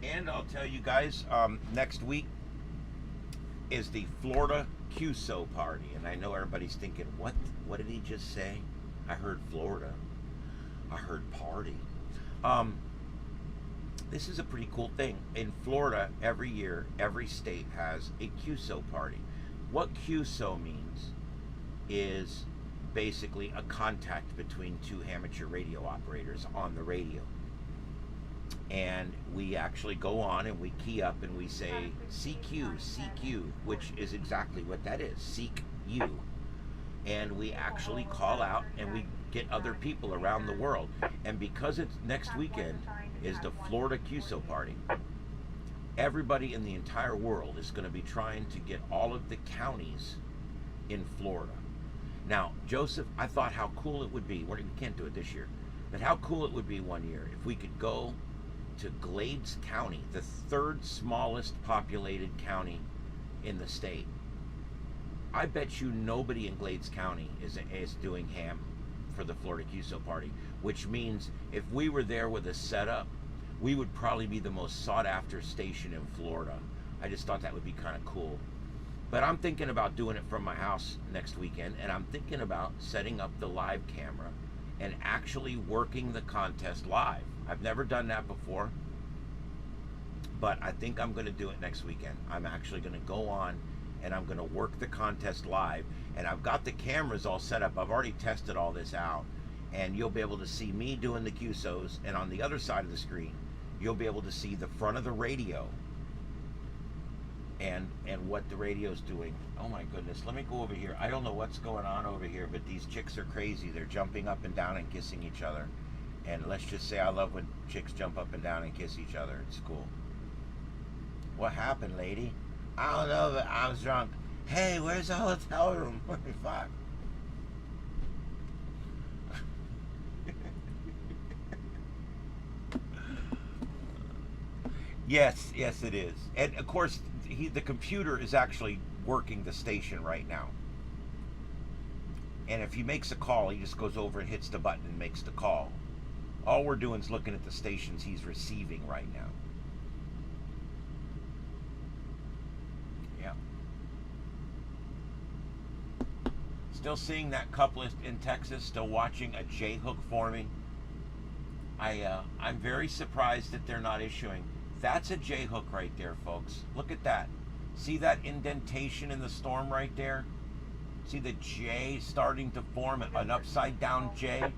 And I'll tell you guys, next week is the Florida QSO party. And I know everybody's thinking, what did he just say? I heard Florida. I heard party. This is a pretty cool thing. In Florida, every year, every state has a QSO party. What QSO means is basically a contact between 2 amateur radio operators on the radio. And we actually go on and we key up and we say CQ, CQ, which is exactly what that is, seek you. And we actually call out and we get other people around the world. And because it's next weekend is the Florida QSO party, everybody in the entire world is going to be trying to get all of the counties in Florida. Now, Joseph, I thought how cool it would be, we can't do it this year, but how cool it would be one year if we could go to Glades County, the 3rd smallest populated county in the state. I bet you nobody in Glades County is doing ham for the Florida QSO party, which means if we were there with a setup, we would probably be the most sought after station in Florida. I just thought that would be kind of cool. But I'm thinking about doing it from my house next weekend, and I'm thinking about setting up the live camera and actually working the contest live. I've never done that before, but I think I'm going to do it next weekend. I'm actually going to go on and I'm going to work the contest live, and I've got the cameras all set up. I've already tested all this out, and you'll be able to see me doing the QSOs, and on the other side of the screen you'll be able to see the front of the radio and what the radio's doing. Oh my goodness, let me go over here. I don't know what's going on over here, but these chicks are crazy. They're jumping up and down and kissing each other. And let's just say I love when chicks jump up and down and kiss each other. It's cool. What happened, lady? I don't know, but I was drunk. Hey, where's the hotel room? Fuck. Yes, yes, it is. And of course, the computer is actually working the station right now. And if he makes a call, he just goes over and hits the button and makes the call. All we're doing is looking at the stations he's receiving right now. Yeah. Still seeing that couplet in Texas, still watching a J-hook forming. I'm very surprised that they're not issuing. That's a J-hook right there, folks. Look at that. See that indentation in the storm right there? See the J starting to form an upside down J?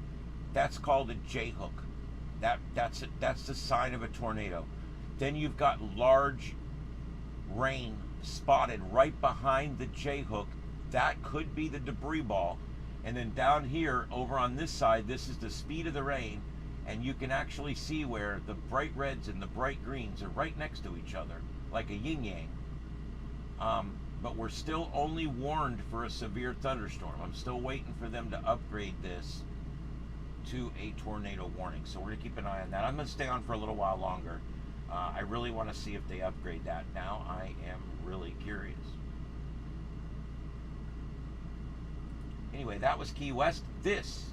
That's called a J-hook. That's the sign of a tornado. Then you've got large rain spotted right behind the J-hook. That could be the debris ball. And then down here, over on this side, this is the speed of the rain. And you can actually see where the bright reds and the bright greens are right next to each other, like a yin-yang. But we're still only warned for a severe thunderstorm. I'm still waiting for them to upgrade this to a tornado warning. So we're going to keep an eye on that. I'm going to stay on for a little while longer. I really want to see if they upgrade that. Now I am really curious. Anyway, that was Key West. This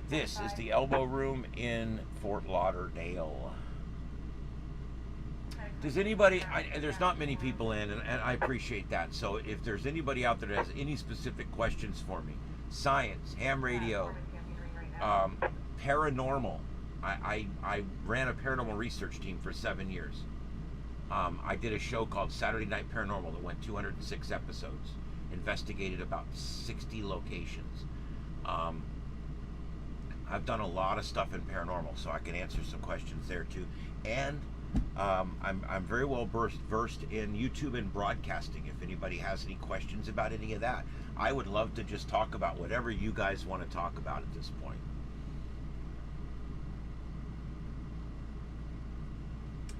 is the Elbow Room in Fort Lauderdale. Does anybody, there's not many people in, and I appreciate that. So if there's anybody out there that has any specific questions for me, science, ham radio, paranormal. I ran a paranormal research team for 7 years. I did a show called Saturday Night Paranormal that went 206 episodes, investigated about 60 locations. I've done a lot of stuff in paranormal, so I can answer some questions there too. And I'm very well versed in YouTube and broadcasting. If anybody has any questions about any of that, I would love to just talk about whatever you guys want to talk about at this point.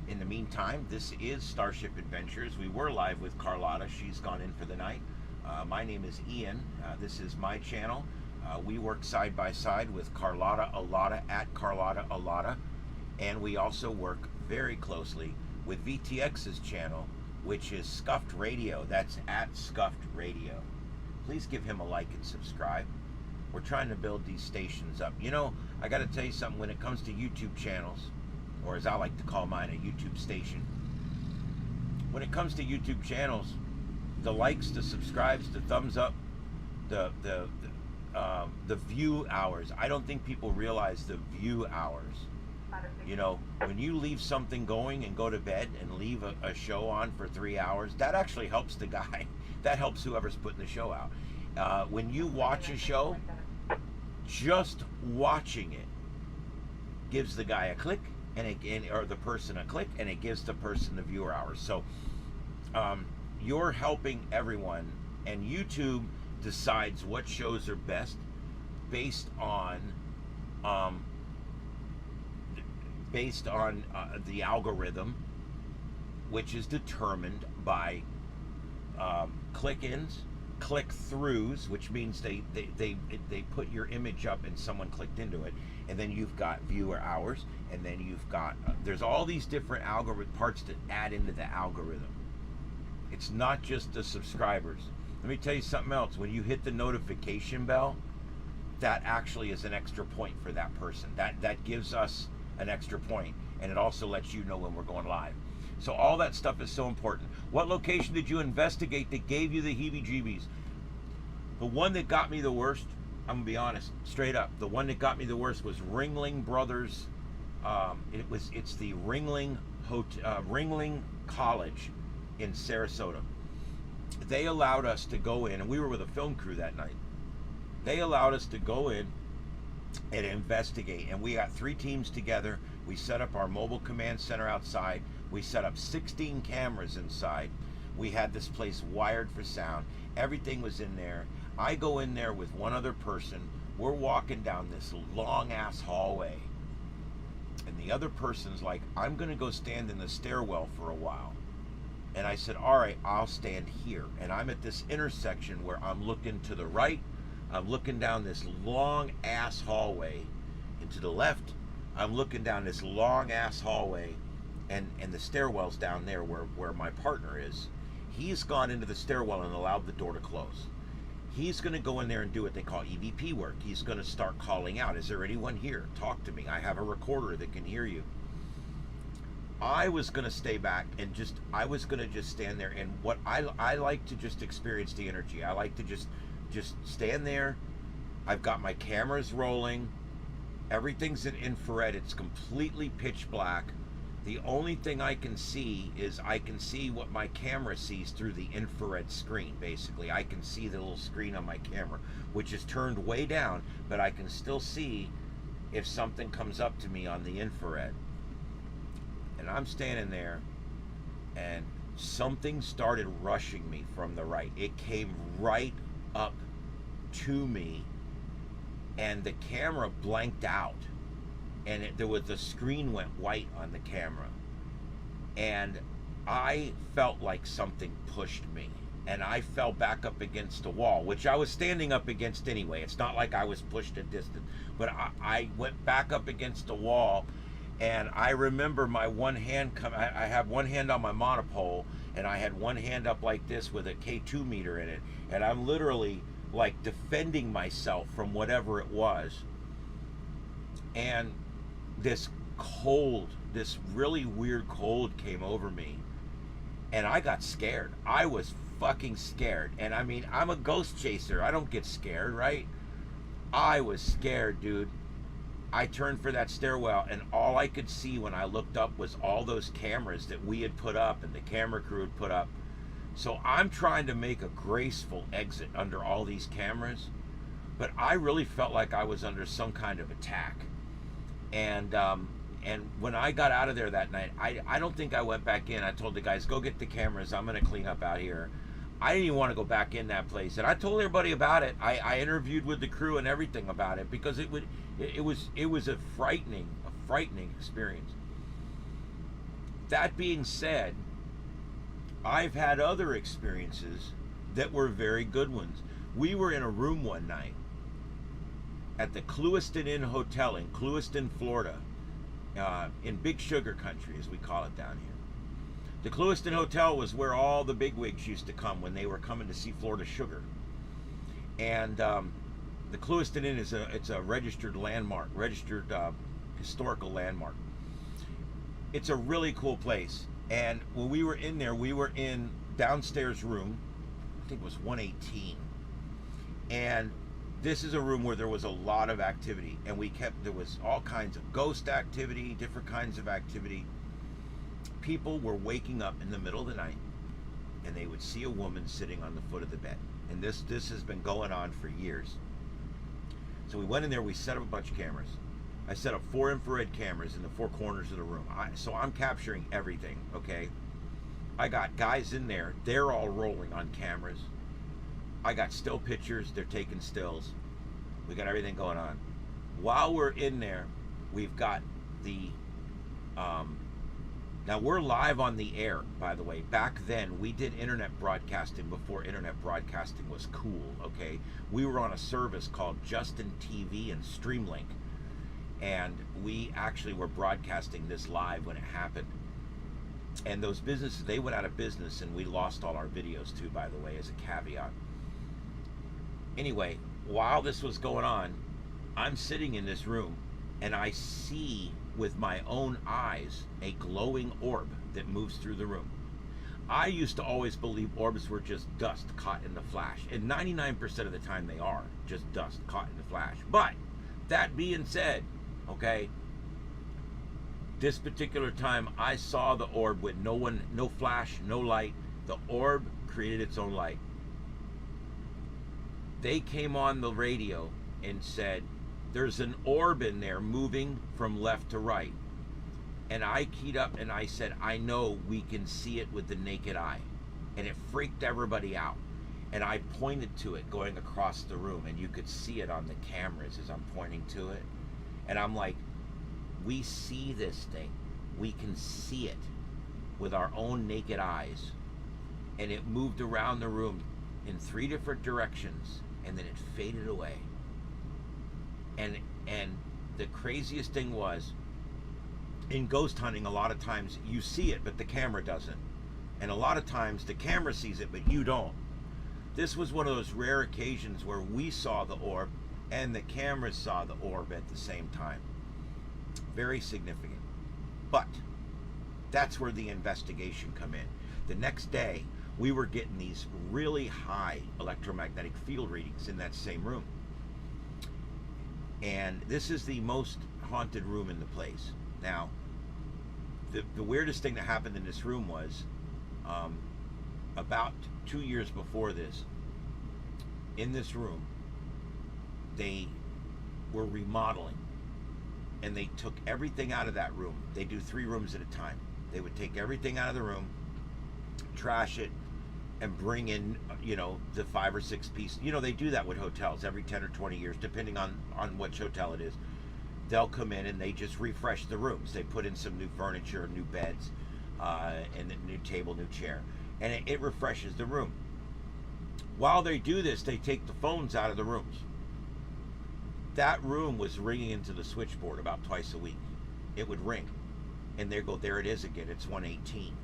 In the meantime, this is Starship Adventures. We were live with Carlotta. She's gone in for the night. My name is Ian. This is my channel. We work side by side with Carlotta Alotta at Carlotta Alotta. And we also work very closely with VTX's channel, which is Scuffed Radio. That's at Scuffed Radio. Please give him a like and subscribe. We're trying to build these stations up. You know, I got to tell you something. When it comes to YouTube channels, or as I like to call mine, a YouTube station. When it comes to YouTube channels, the likes, the subscribes, the thumbs up, the view hours. I don't think people realize the view hours. You know, when you leave something going and go to bed and leave a show on for 3 hours, that actually helps the guy. That helps whoever's putting the show out. When you watch a show, just watching it gives the guy a click, or the person a click, and it gives the person the viewer hours. So you're helping everyone, and YouTube decides what shows are best based on the algorithm, which is determined by click-ins, click-throughs, which means they put your image up and someone clicked into it, and then you've got viewer hours, and then you've got there's all these different algorithm parts that add into the algorithm. It's not just the subscribers. Let me tell you something else. When you hit the notification bell, that actually is an extra point for that person. That gives us an extra point, and it also lets you know when we're going live. So all that stuff is so important. What location did you investigate that gave you the heebie-jeebies? The one that got me the worst, I'm gonna be honest, straight up, the one that got me the worst was Ringling Brothers. It's the Ringling College in Sarasota. They allowed us to go in, and we were with a film crew that night. They allowed us to go in and investigate, and we got 3 teams together. We set up our mobile command center outside. We set up 16 cameras inside. We had this place wired for sound. Everything was in there. I go in there with one other person. We're walking down this long ass hallway, and the other person's like, I'm gonna go stand in the stairwell for a while. And I said, all right, I'll stand here. And I'm at this intersection where I'm looking to the right, I'm looking down this long ass hallway, and to the left I'm looking down this long ass hallway, and the stairwell's down there where my partner is. He's gone into the stairwell and allowed the door to close. He's going to go in there and do what they call EVP work. He's going to start calling out, is there anyone here? Talk to me. I have a recorder that can hear you. I was going to stay back and I was going to just stand there. And what I like to just experience the energy. I like to just stand there. I've got my cameras rolling. Everything's in infrared. It's completely pitch black. The only thing I can see is I can see what my camera sees through the infrared screen, basically. I can see the little screen on my camera, which is turned way down, but I can still see if something comes up to me on the infrared. And I'm standing there, and something started rushing me from the right. It came right up to me, and the camera blanked out. And the screen went white on the camera, and I felt like something pushed me, and I fell back up against a wall, which I was standing up against anyway. It's not like I was pushed a distance, but I went back up against a wall, and I remember my one hand I have one hand on my monopole, and I had one hand up like this with a K2 meter in it, and I'm literally like defending myself from whatever it was. And this really weird cold came over me, and I got scared. I was fucking scared. And I mean, I'm a ghost chaser. I don't get scared, right? I was scared, dude. I turned for that stairwell, and all I could see when I looked up was all those cameras that we had put up and the camera crew had put up. So I'm trying to make a graceful exit under all these cameras, but I really felt like I was under some kind of attack. And when I got out of there that night, I don't think I went back in. I told the guys, go get the cameras. I'm going to clean up out here. I didn't even want to go back in that place. And I told everybody about it. I interviewed with the crew and everything about it, because it was a frightening experience. That being said, I've had other experiences that were very good ones. We were in a room one night at the Clewiston Inn Hotel in Clewiston, Florida, in Big Sugar Country, as we call it down here. The Clewiston Hotel was where all the bigwigs used to come when they were coming to see Florida Sugar. And the Clewiston Inn it's a registered landmark, historical landmark. It's a really cool place. And when we were in there, we were in downstairs room, I think it was 118. And this is a room where there was a lot of activity, and there was all kinds of ghost activity, different kinds of activity. People were waking up in the middle of the night, and they would see a woman sitting on the foot of the bed. And this has been going on for years. So we went in there, we set up a bunch of cameras. I set up 4 infrared cameras in the 4 corners of the room. So I'm capturing everything, okay? I got guys in there, they're all rolling on cameras. I got still pictures, they're taking stills. We got everything going on. While we're in there, we've got the, now we're live on the air, by the way. Back then, we did internet broadcasting before internet broadcasting was cool, okay? We were on a service called Justin TV and Streamlink. And we actually were broadcasting this live when it happened. And those businesses, they went out of business, and we lost all our videos too, by the way, as a caveat. Anyway, while this was going on, I'm sitting in this room, and I see with my own eyes a glowing orb that moves through the room. I used to always believe orbs were just dust caught in the flash, and 99% of the time they are just dust caught in the flash. But that being said, okay, this particular time I saw the orb with no flash, no light. The orb created its own light. They came on the radio and said, there's an orb in there moving from left to right. And I keyed up and I said, I know we can see it with the naked eye. And it freaked everybody out. And I pointed to it going across the room, and you could see it on the cameras as I'm pointing to it. And I'm like, we see this thing. We can see it with our own naked eyes. And it moved around the room in 3 different directions, and then it faded away. And the craziest thing was, in ghost hunting, a lot of times you see it, but the camera doesn't. And a lot of times the camera sees it, but you don't. This was one of those rare occasions where we saw the orb and the camera saw the orb at the same time. Very significant. But that's where the investigation come in. The next day, we were getting these really high electromagnetic field readings in that same room. And this is the most haunted room in the place. Now, the weirdest thing that happened in this room was about 2 years before this, in this room, they were remodeling, and they took everything out of that room. They do 3 rooms at a time. They would take everything out of the room, trash it, and bring in, the 5 or 6 pieces. They do that with hotels every 10 or 20 years, depending on which hotel it is. They'll come in and they just refresh the rooms. They put in some new furniture, new beds, and a new table, new chair. And it refreshes the room. While they do this, they take the phones out of the rooms. That room was ringing into the switchboard about twice a week. It would ring. And they go, there it is again, it's 118.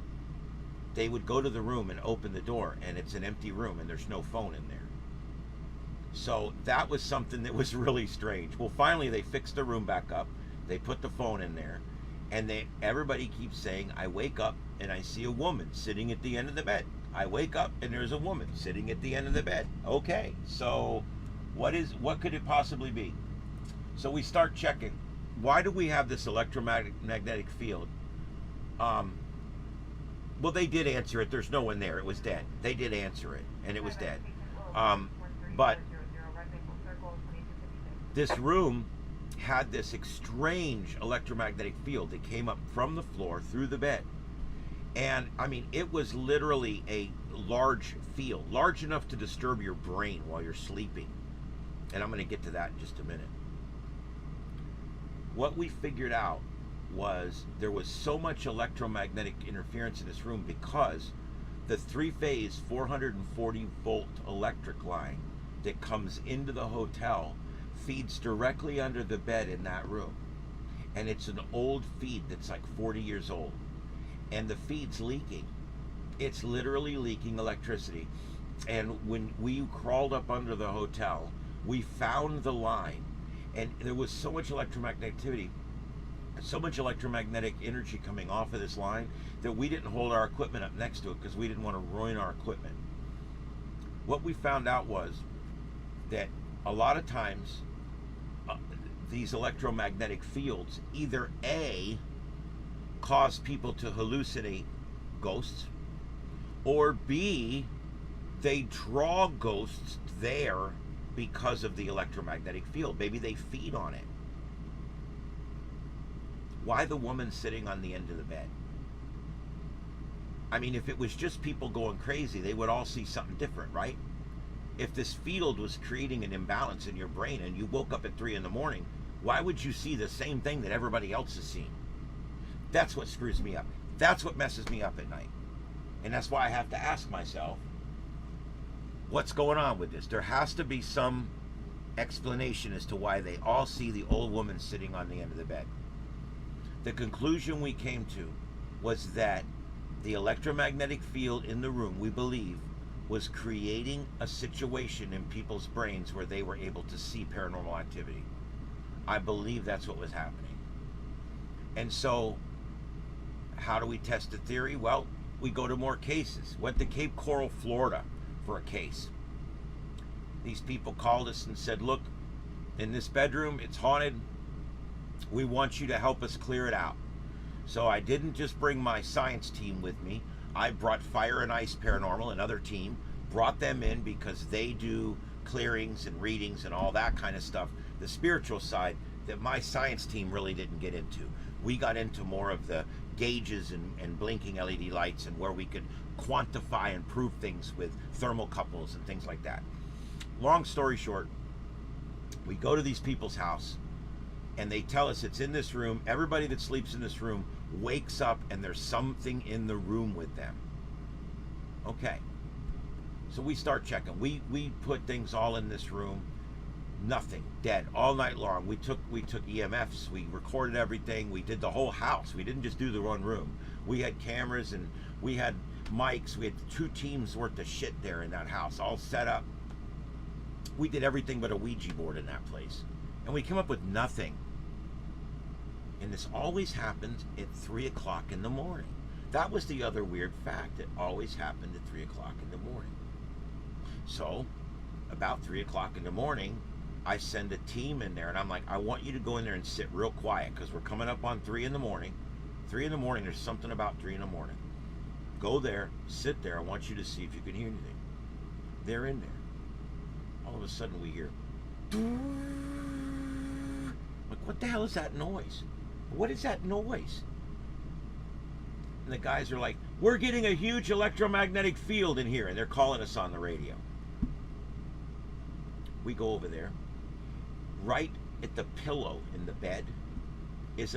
They would go to the room and open the door, and it's an empty room, and there's no phone in there. So that was something that was really strange. Well, finally, they fixed the room back up. They put the phone in there, and everybody keeps saying, I wake up and I see a woman sitting at the end of the bed. I wake up and there's a woman sitting at the end of the bed. Okay, so what could it possibly be? So we start checking. Why do we have this electromagnetic field? Well, they did answer it. There's no one there. It was dead. They did answer it, and it was dead. But this room had this strange electromagnetic field that came up from the floor through the bed. And, it was literally a large field, large enough to disturb your brain while you're sleeping. And I'm going to get to that in just a minute. What we figured out was there was so much electromagnetic interference in this room because the 3-phase 440 volt electric line that comes into the hotel feeds directly under the bed in that room. And it's an old feed that's like 40 years old. And the feed's leaking. It's literally leaking electricity. And when we crawled up under the hotel, we found the line. And there was so much electromagnetic energy coming off of this line that we didn't hold our equipment up next to it because we didn't want to ruin our equipment. What we found out was that a lot of times these electromagnetic fields either A, cause people to hallucinate ghosts, or B, they draw ghosts there because of the electromagnetic field. Maybe they feed on it. Why the woman sitting on the end of the bed? If it was just people going crazy, they would all see something different, right? If this field was creating an imbalance in your brain and you woke up at 3 in the morning, why would you see the same thing that everybody else is seeing? That's what screws me up. That's what messes me up at night. And that's why I have to ask myself, what's going on with this? There has to be some explanation as to why they all see the old woman sitting on the end of the bed. The conclusion we came to was that the electromagnetic field in the room, we believe, was creating a situation in people's brains where they were able to see paranormal activity. I believe that's what was happening. And so, how do we test the theory? Well, we go to more cases. Went to Cape Coral, Florida for a case. These people called us and said, look, in this bedroom, it's haunted. We want you to help us clear it out. So I didn't just bring my science team with me. I brought Fire and Ice Paranormal, another team, brought them in because they do clearings and readings and all that kind of stuff. The spiritual side that my science team really didn't get into. We got into more of the gauges and blinking LED lights and where we could quantify and prove things with thermocouples and things like that. Long story short, we go to these people's house and they tell us it's in this room. Everybody that sleeps in this room wakes up and there's something in the room with them. Okay. So we start checking. We put things all in this room. Nothing. Dead all night long. We took EMFs. We recorded everything. We did the whole house. We didn't just do the one room. We had cameras and we had mics. We had 2 teams worth of shit there in that house, all set up. We did everything but a Ouija board in that place, and we came up with nothing. And this always happened at 3 o'clock in the morning. That was the other weird fact. It always happened at 3 o'clock in the morning. So about 3 o'clock in the morning, I send a team in there, and I'm like, I want you to go in there and sit real quiet, because we're coming up on 3 in the morning. 3 in the morning, there's something about 3 in the morning. Go there, sit there. I want you to see if you can hear anything. They're in there. All of a sudden we hear, like, what the hell is that noise? What is that noise? And the guys are like, we're getting a huge electromagnetic field in here, and they're calling us on the radio. We go over there. Right at the pillow in the bed is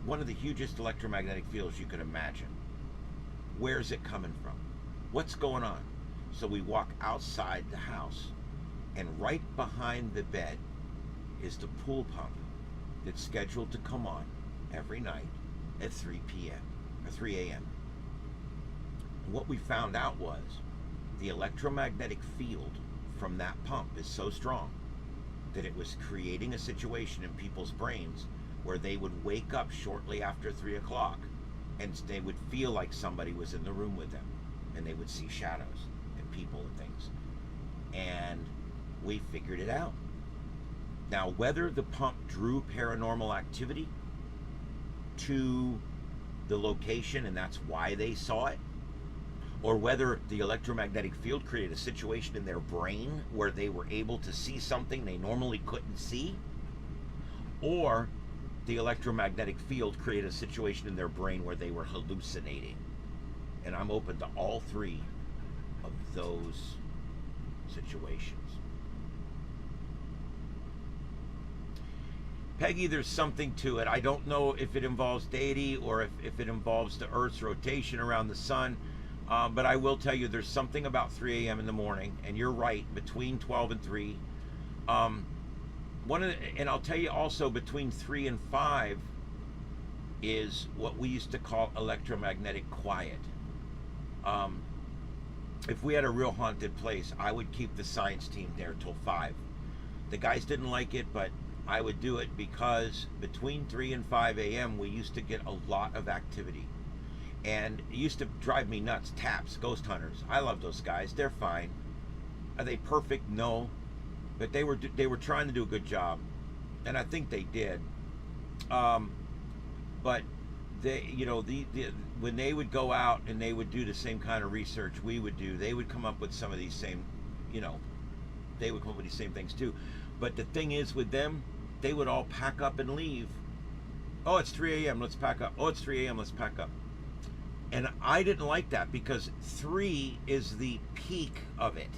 one of the hugest electromagnetic fields you could imagine. Where's it coming from? What's going on? So we walk outside the house, and right behind the bed is the pool pump that's scheduled to come on every night at 3 p.m. or 3 a.m. And what we found out was the electromagnetic field from that pump is so strong that it was creating a situation in people's brains where they would wake up shortly after 3 o'clock, and they would feel like somebody was in the room with them, and they would see shadows and people and things. And we figured it out. Now, whether the pump drew paranormal activity to the location and that's why they saw it, or whether the electromagnetic field created a situation in their brain where they were able to see something they normally couldn't see, or the electromagnetic field created a situation in their brain where they were hallucinating. And I'm open to all 3 of those situations. Peggy, there's something to it. I don't know if it involves deity or if it involves the Earth's rotation around the sun. But I will tell you, there's something about 3 a.m. in the morning, and you're right, between 12 and 3. And I'll tell you also, between 3 and 5 is what we used to call electromagnetic quiet. If we had a real haunted place, I would keep the science team there till 5. The guys didn't like it, but I would do it because between 3 and 5 a.m. we used to get a lot of activity. And it used to drive me nuts. Taps, ghost hunters. I love those guys. They're fine. Are they perfect? No. But they were trying to do a good job, and I think they did. But they, when they would go out and they would do the same kind of research we would do, they would come up with some of these same, they would come up with these same things too. But the thing is with them, they would all pack up and leave. Oh, it's 3 a.m. Let's pack up. Oh, it's 3 a.m. Let's pack up. And I didn't like that because 3 is the peak of it.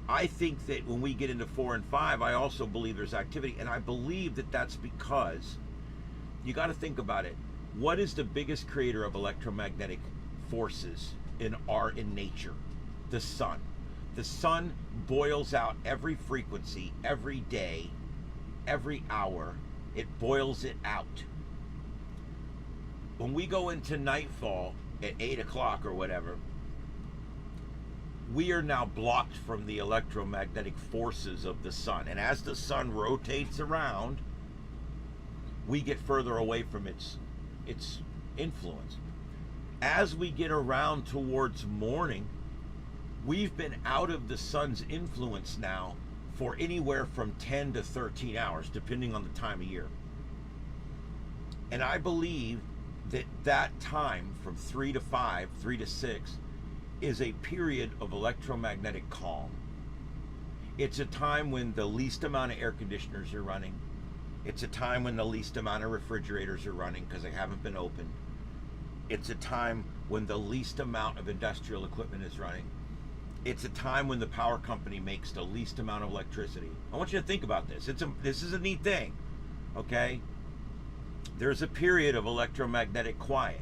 I think that when we get into 4 and 5, I also believe there's activity. And I believe that that's because you got to think about it. What is the biggest creator of electromagnetic forces in nature? The sun. The sun boils out every frequency, every day, every hour. It boils it out. When we go into nightfall at 8 o'clock or whatever, we are now blocked from the electromagnetic forces of the sun. And as the sun rotates around, we get further away from its influence. As we get around towards morning, we've been out of the sun's influence now for anywhere from 10 to 13 hours, depending on the time of year. And I believe that time from 3 to 5, 3 to 6, is a period of electromagnetic calm. It's a time when the least amount of air conditioners are running. It's a time when the least amount of refrigerators are running because they haven't been opened. It's a time when the least amount of industrial equipment is running. It's a time when the power company makes the least amount of electricity. I want you to think about this. This is a neat thing, okay? There's a period of electromagnetic quiet.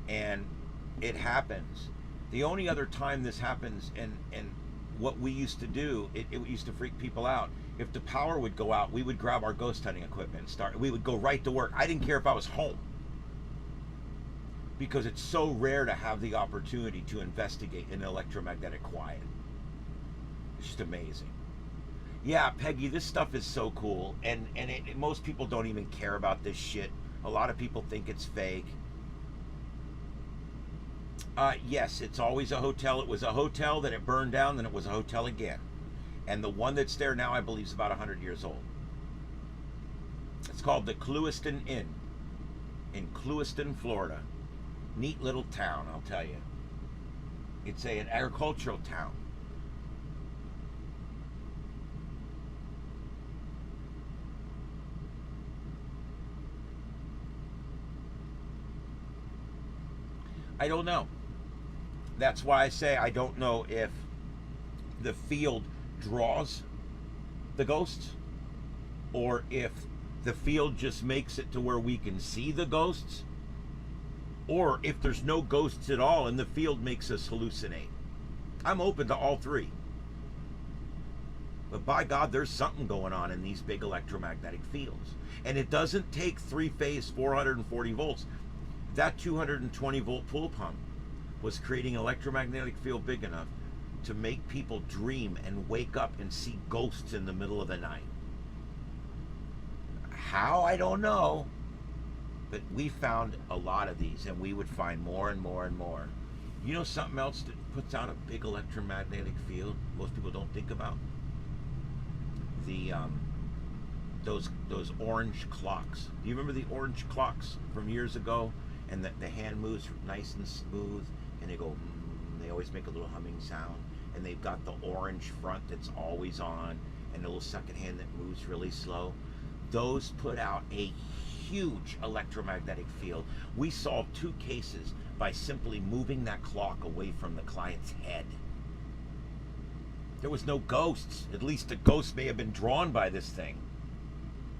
And it happens. The only other time this happens, and what we used to do, it used to freak people out. If the power would go out, we would grab our ghost hunting equipment and start. We would go right to work. I didn't care if I was home, because it's so rare to have the opportunity to investigate an electromagnetic quiet. It's just amazing. Yeah, Peggy, this stuff is so cool, and most people don't even care about this shit. A lot of people think it's fake. Yes, it's always a hotel. It was a hotel, then it burned down, then it was a hotel again. And the one that's there now, I believe, is about 100 years old. It's called the Clewiston Inn in Clewiston, Florida. Neat little town, I'll tell you. It's an agricultural town. I don't know. That's why I say I don't know if the field draws the ghosts, or if the field just makes it to where we can see the ghosts, or if there's no ghosts at all and the field makes us hallucinate. I'm open to all three. But by God, there's something going on in these big electromagnetic fields. And it doesn't take three-phase 440 volts. That 220 volt pool pump was creating an electromagnetic field big enough to make people dream and wake up and see ghosts in the middle of the night. How? I don't know. But we found a lot of these, and we would find more and more and more. You know something else that puts out a big electromagnetic field most people don't think about? The those orange clocks. Do you remember the orange clocks from years ago? And the hand moves nice and smooth, and they go, they always make a little humming sound, and they've got the orange front that's always on, and a little second hand that moves really slow. Those put out a huge electromagnetic field. We solved 2 cases by simply moving that clock away from the client's head. There was no ghosts. At least the ghosts may have been drawn by this thing.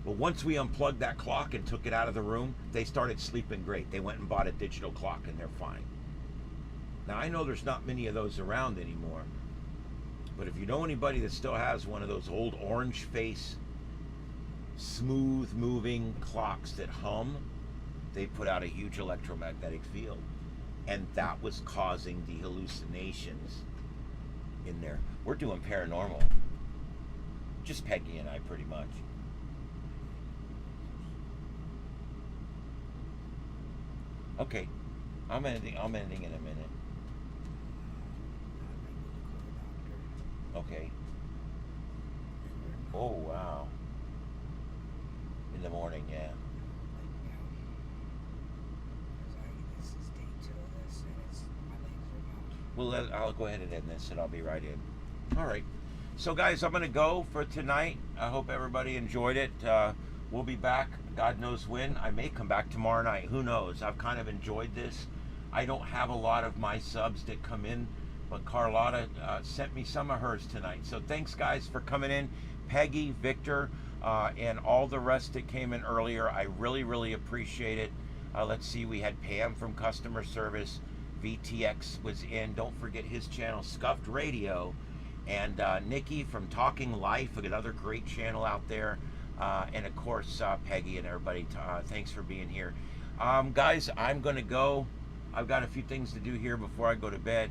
But once we unplugged that clock and took it out of the room, they started sleeping great. They went and bought a digital clock, and they're fine. Now, I know there's not many of those around anymore, but if you know anybody that still has one of those old orange face, smooth moving clocks that hum, they put out a huge electromagnetic field. And that was causing the hallucinations in there. We're doing paranormal. Just Peggy and I, pretty much. Okay, I'm ending in a minute. Okay. Oh, wow. In the morning, yeah. Well, I'll go ahead and end this, and I'll be right in. All right. So, guys, I'm going to go for tonight. I hope everybody enjoyed it. We'll be back, God knows when. I may come back tomorrow night. Who knows? I've kind of enjoyed this. I don't have a lot of my subs that come in, but Carlotta sent me some of hers tonight. So thanks, guys, for coming in. Peggy, Victor, and all the rest that came in earlier. I really, really appreciate it. Let's see. We had Pam from customer service. VTX was in. Don't forget his channel, Scuffed Radio. And Nikki from Talking Life, another great channel out there. And of course, Peggy and everybody, thanks for being here. Guys, I'm going to go. I've got a few things to do here before I go to bed.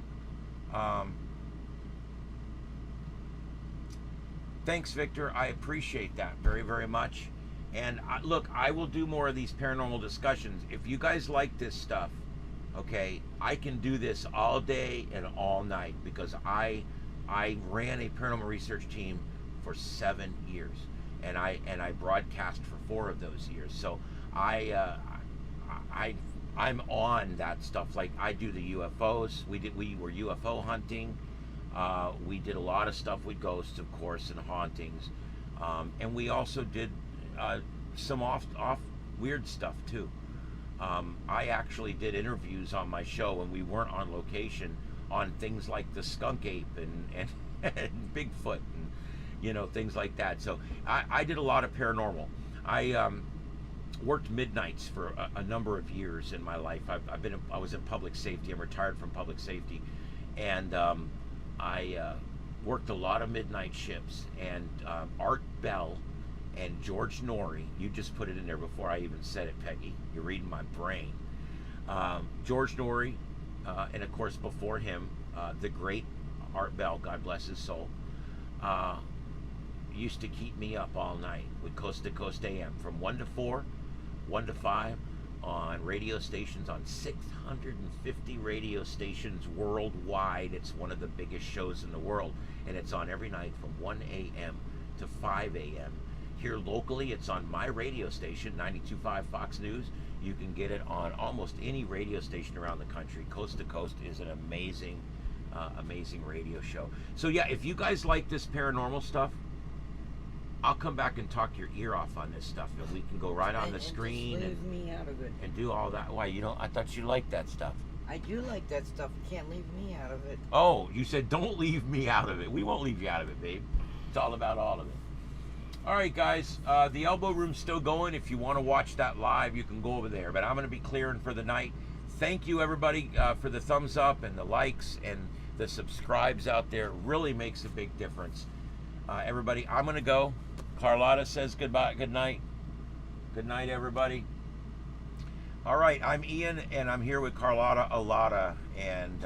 Thanks, Victor. I appreciate that very, very much. And look, I will do more of these paranormal discussions. If you guys like this stuff, okay, I can do this all day and all night, because I ran a paranormal research team for 7 years. And I broadcast for 4 of those years. So I'm on that stuff. Like, I do the UFOs. We were UFO hunting. We did a lot of stuff with ghosts, of course, and hauntings. And we also did some off weird stuff too. I actually did interviews on my show when we weren't on location on things like the skunk ape and Bigfoot and, you know, things like that. So I did a lot of paranormal. I worked midnights for a number of years in my life. I was in public safety. I'm retired from public safety, and worked a lot of midnight shifts, and Art Bell and George Norrie, you just put it in there before I even said it, Peggy. You're reading my brain. George Norrie, and of course before him, the great Art Bell, God bless his soul, used to keep me up all night with Coast to Coast AM from 1 to 4, 1 to 5 on radio stations, on 650 radio stations worldwide. It's one of the biggest shows in the world, and it's on every night from 1 a.m. to 5 a.m. Here locally, it's on my radio station, 92.5 Fox News. You can get it on almost any radio station around the country. Coast to Coast is an amazing, amazing radio show. So yeah, if you guys like this paranormal stuff, I'll come back and talk your ear off on this stuff, and we can go right on the screen Just leave me out of it. and do all that. Why, you know, I thought you liked that stuff. I do like that stuff. You can't leave me out of it. Oh, you said don't leave me out of it. We won't leave you out of it, babe. It's all about all of it. All right, guys, the Elbow Room's still going. If you want to watch that live, you can go over there. But I'm going to be clearing for the night. Thank you, everybody, for the thumbs up and the likes and the subscribes out there. It really makes a big difference. Everybody, I'm going to go. Carlotta says goodbye, good night. Good night, everybody. All right, I'm Ian, and I'm here with Carlotta Alotta, and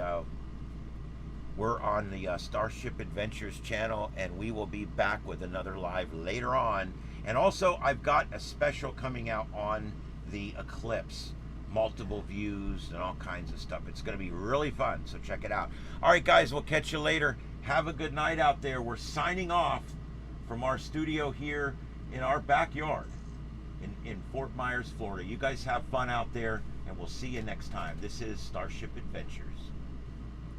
we're on the Starship Adventures channel, and we will be back with another live later on. And also, I've got a special coming out on the eclipse, multiple views and all kinds of stuff. It's going to be really fun, so check it out. All right, guys, we'll catch you later. Have a good night out there. We're signing off from our studio here in our backyard in Fort Myers, Florida. You guys have fun out there, and we'll see you next time. This is Starship Adventures.